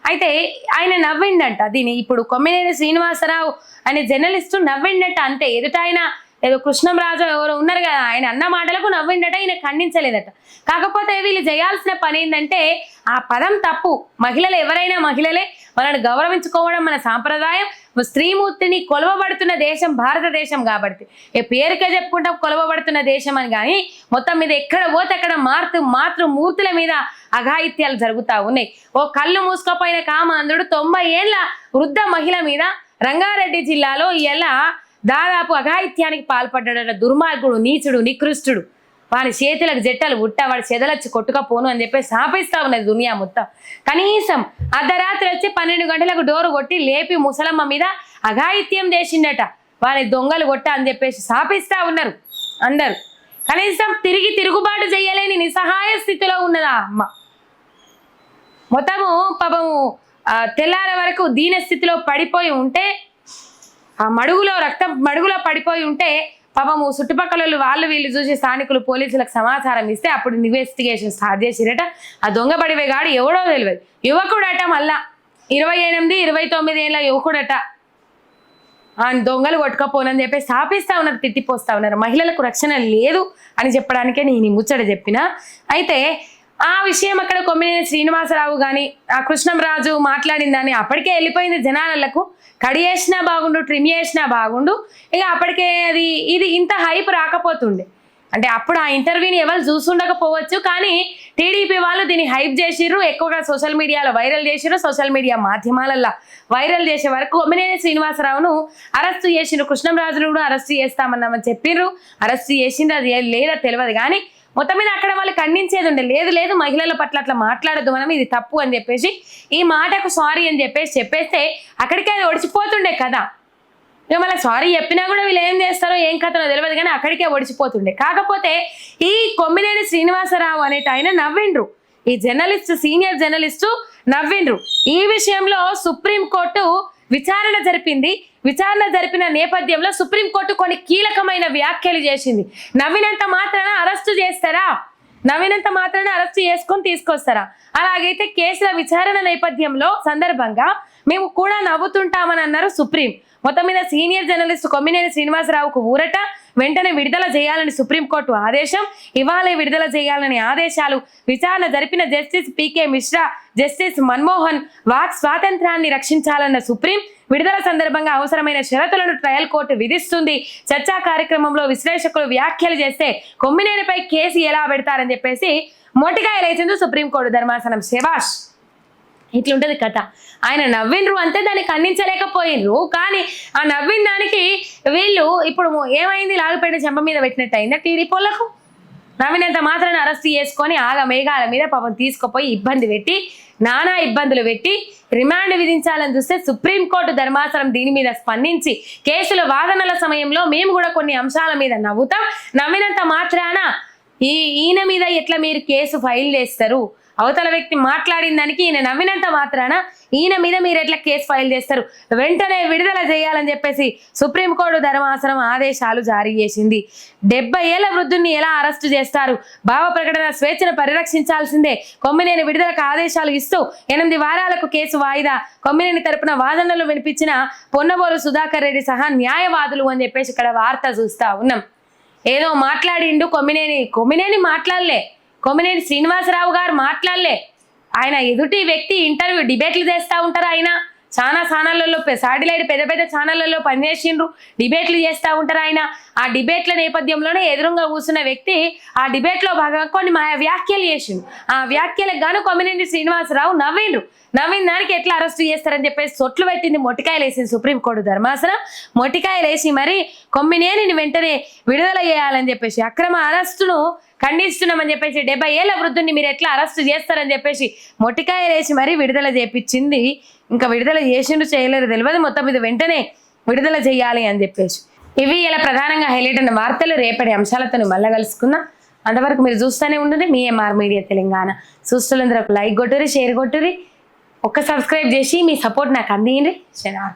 అయితే ఆయన నవ్విండట. దీని ఇప్పుడు కొమ్మినేని శ్రీనివాసరావు అనే జర్నలిస్టు నవ్విండట. అంతే, ఎదుట ఆయన ఏదో కృష్ణంరాజు ఎవరు ఉన్నారు కదా, ఆయన అన్న మాటలకు నవ్విండట, ఈయన ఖండించలేదట. కాకపోతే వీళ్ళు చేయాల్సిన పని ఏంటంటే ఆ పదం తప్పు. మహిళలు ఎవరైనా మహిళలే, వాళ్ళని గౌరవించుకోవడం మన సాంప్రదాయం. స్త్రీమూర్తిని కొలవబడుతున్న దేశం భారతదేశం కాబట్టి ఏ పేరుకే చెప్పుకుంటాం కొలవబడుతున్న దేశం అని. కానీ మొత్తం మీద ఎక్కడ పోతే అక్కడ మాతృమూర్తుల మీద అఘాయిత్యాలు జరుగుతూ ఉన్నాయి. ఓ కళ్ళు మూసుకపోయిన కామాంధ్రుడు 90 ఏళ్ల వృద్ధ మహిళ మీద రంగారెడ్డి జిల్లాలో ఇలా దాదాపు అఘాయిత్యానికి పాల్పడ్డాడు. దుర్మార్గుడు, నీచుడు, నికృష్టుడు. వాడి చేతులకు జట్టలు ఉట్ట, వాడి చెదలొచ్చి కొట్టుకపోను అని చెప్పి శాపిస్తా ఉన్నది దునియా మొత్తం. కనీసం అర్ధరాత్రి వచ్చి 12 గంటలకు డోరు కొట్టి లేపి ముసలమ్మ మీద అఘాయిత్యం చేసిండట. వాని దొంగలు కొట్ట అని చెప్పేసి శాపిస్తా ఉన్నారు అందరు. కనీసం తిరుగుబాటు చేయలేని నిస్సహాయ స్థితిలో ఉన్నదా అమ్మ. మొత్తము పాపము తెల్లార వరకు దీన స్థితిలో పడిపోయి ఉంటే, ఆ మడుగులో పడిపోయి ఉంటే పాపము చుట్టుపక్కల వాళ్ళు వీళ్ళు చూసి స్థానికులు పోలీసులకు సమాచారం ఇస్తే అప్పుడు ఇన్వెస్టిగేషన్ స్టార్ట్ చేసిరట. ఆ దొంగ పడివేగాడు ఎవడో తెలియదు, యువకుడట. మళ్ళా 28, 29 ఏళ్ళ యువకుడట. ఆ దొంగలు కొట్టుకపోనని చెప్పి స్థాపిస్తా ఉన్నారు, తిట్టిపోస్తా ఉన్నారు. మహిళలకు రక్షణ లేదు అని చెప్పడానికే నేను ముచ్చట చెప్పిన. అయితే ఆ విషయం అక్కడ కొమ్మినేని శ్రీనివాసరావు కానీ ఆ కృష్ణంరాజు మాట్లాడిందని అప్పటికే వెళ్ళిపోయింది జనాలకు. కడి చేసినా బాగుండు, ట్రిమ్ చేసినా బాగుండు. ఇక అప్పటికే ఇది ఇంత హైప్ రాకపోతుండే. అంటే అప్పుడు ఆ ఇంటర్వ్యూని ఎవరు చూసుండకపోవచ్చు, కానీ టీడీపీ వాళ్ళు దీన్ని హైప్ చేసిర్రు, ఎక్కువగా సోషల్ మీడియాలో వైరల్ చేసిర్రు, సోషల్ మీడియా మాధ్యమాలలో వైరల్ చేసే వరకు కొమ్మినేని శ్రీనివాసరావును అరెస్ట్ చేసిండ్రు. కృష్ణంరాజును కూడా అరెస్ట్ చేస్తామన్నామని చెప్పిండ్రు. అరెస్ట్ చేసిండ్రు, అది లేదా తెలియదు, కానీ మొత్తం మీద అక్కడ వాళ్ళు ఖండించేది ఉండే, లేదు మహిళల పట్ల అట్లా మాట్లాడద్దు మనం, ఇది తప్పు అని చెప్పేసి ఈ మాటకు సారీ అని చెప్పేస్తే అక్కడికే అది ఒడిచిపోతుండే కదా. ఇక మళ్ళీ సారీ చెప్పినా కూడా వీళ్ళు ఏం చేస్తారో ఏం కథనో తెలియదు, కానీ అక్కడికే ఒడిచిపోతుండే. కాకపోతే ఈ కొమ్మినేని శ్రీనివాసరావు అనేట ఆయన నవ్విండ్రు, ఈ జర్నలిస్ట్ సీనియర్ జర్నలిస్టు నవ్విండ్రు. ఈ విషయంలో సుప్రీంకోర్టు విచారణ జరిపింది. విచారణ జరిపిన నేపథ్యంలో సుప్రీంకోర్టు కొన్ని కీలకమైన వ్యాఖ్యలు చేసింది. నవ్వినంత మాత్రాన అరెస్టు చేస్తారా, నవ్వినంత మాత్రాన అరెస్టు చేసుకొని తీసుకొస్తారా? అలాగైతే కేసుల విచారణ నేపథ్యంలో సందర్భంగా మేము కూడా నవ్వుతుంటామని అన్నారు సుప్రీం. మొత్తం మీద సీనియర్ జర్నలిస్ట్ కొమ్మినేని శ్రీనివాసరావుకు ఊరట, వెంటనే విడుదల చేయాలని సుప్రీంకోర్టు ఆదేశం, ఇవాళే విడుదల చేయాలని ఆదేశాలు. విచారణ జరిపిన జస్టిస్ పీకే మిశ్రా, జస్టిస్ మన్మోహన్ వాక్ స్వాతంత్రాన్ని రక్షించాలన్న సుప్రీం, విడుదల సందర్భంగా అవసరమైన షరతులను ట్రయల్ కోర్టు విధిస్తుంది. చర్చా కార్యక్రమంలో విశ్లేషకులు వ్యాఖ్యలు చేస్తే కొమ్మినేనిపై కేసు ఎలా పెడతారని చెప్పేసి మొటికాయ లేచింది సుప్రీంకోర్టు ధర్మాసనం. శభాష్, ఇట్లుంటది కథ. ఆయన నవ్విండ్రు అంతే, దాన్ని ఖండించలేకపోయినరు, కానీ ఆ నవ్విన దానికి వీళ్ళు ఇప్పుడు ఏమైంది, లాగుపేట చెంప మీద పెట్టినట్టు అయిందా టీడీపీలకు? నవ్వినంత మాత్రాన్ని అరెస్ట్ చేసుకొని ఆగ మేఘాల మీద పాపం తీసుకుపోయి ఇబ్బంది పెట్టి, నానా ఇబ్బందులు పెట్టి రిమాండ్ విధించాలని చూస్తే సుప్రీంకోర్టు ధర్మాసనం దీని మీద స్పందించి కేసుల వాదనల సమయంలో మేము కూడా కొన్ని అంశాల మీద నవ్వుతాం, నవ్వినంత మాత్రాన ఈయన మీద ఎట్లా మీరు కేసు ఫైల్ చేస్తారు, అవతల వ్యక్తి మాట్లాడిన దానికి ఈయన నవ్వినంత మాత్రాన ఈయన మీద మీరు ఎట్లా కేసు ఫైల్ చేస్తారు, వెంటనే విడుదల చేయాలని చెప్పేసి సుప్రీంకోర్టు ధర్మాసనం ఆదేశాలు జారీ చేసింది. 70 ఏళ్ల వృద్ధుని ఎలా అరెస్టు చేస్తారు, భావ ప్రకటన స్వేచ్ఛను పరిరక్షించాల్సిందే, కొమ్మినేని విడుదలకు ఆదేశాలు ఇస్తూ 8 వారాలకు కేసు వాయిదా. కొమ్మినేని తరపున వాదనలు వినిపించిన పొన్నబోలు సుధాకర్ రెడ్డి సహా న్యాయవాదులు అని చెప్పేసి ఇక్కడ వార్త చూస్తా ఉన్నాం. ఏదో మాట్లాడిండు కొమ్మినేని మాట్లాడలే, కొమ్మినేని శ్రీనివాసరావు గారు మాట్లాడలే. ఆయన ఎదుటి వ్యక్తి ఇంటర్వ్యూ డిబేట్లు చేస్తూ ఉంటారు. ఆయన చాలా ఛానళ్ళల్లో, సాటిలైట్ పెద్ద ఛానళ్ళల్లో పనిచేసిండ్రు, డిబేట్లు చేస్తూ ఉంటారు. ఆయన ఆ డిబేట్ల నేపథ్యంలోనే ఎదురుగా కూర్చున్న వ్యక్తి ఆ డిబేట్లో భాగంగా కొన్ని వ్యాఖ్యలు చేసిండు. ఆ వ్యాఖ్యలకు గాను కొమ్మినేని శ్రీనివాసరావు నవ్విండ్రు. నవ్విన దానికి ఎట్లా అరెస్ట్ చేస్తారని చెప్పేసి సొట్లు పెట్టింది, మొటికాయలు వేసింది సుప్రీంకోర్టు ధర్మాసనం. మొటికాయలు వేసి మరి కొమ్మినేనిని వెంటనే విడుదల చేయాలని చెప్పేసి, అక్రమ అరెస్టును ఖండిస్తున్నామని చెప్పేసి, 70 ఏళ్ల వృద్ధుని మీరు ఎట్లా అరెస్ట్ చేస్తారని చెప్పేసి మొటికాయలు వేసి మరీ విడుదల చేపించింది. ఇంకా విడుదల చేసిండు చేయలేరు తెలియదు, మొత్తం ఇది వెంటనే విడుదల చేయాలి అని చెప్పేసి. ఇవి ఇలా ప్రధానంగా హైలైట్ అయిన వార్తలు. రేపటి అంశాలతో మళ్ళీ కలుసుకుందాం. అంతవరకు మీరు చూస్తూనే ఉంటుంది మీ ఎంఆర్ మీడియా తెలంగాణ. చూస్తులందరూ ఒక లైక్ కొట్టురి, షేర్ కొట్టురి, ఒక్క సబ్స్క్రైబ్ చేసి మీ సపోర్ట్ నాకు అందిండ్రి. శనార్.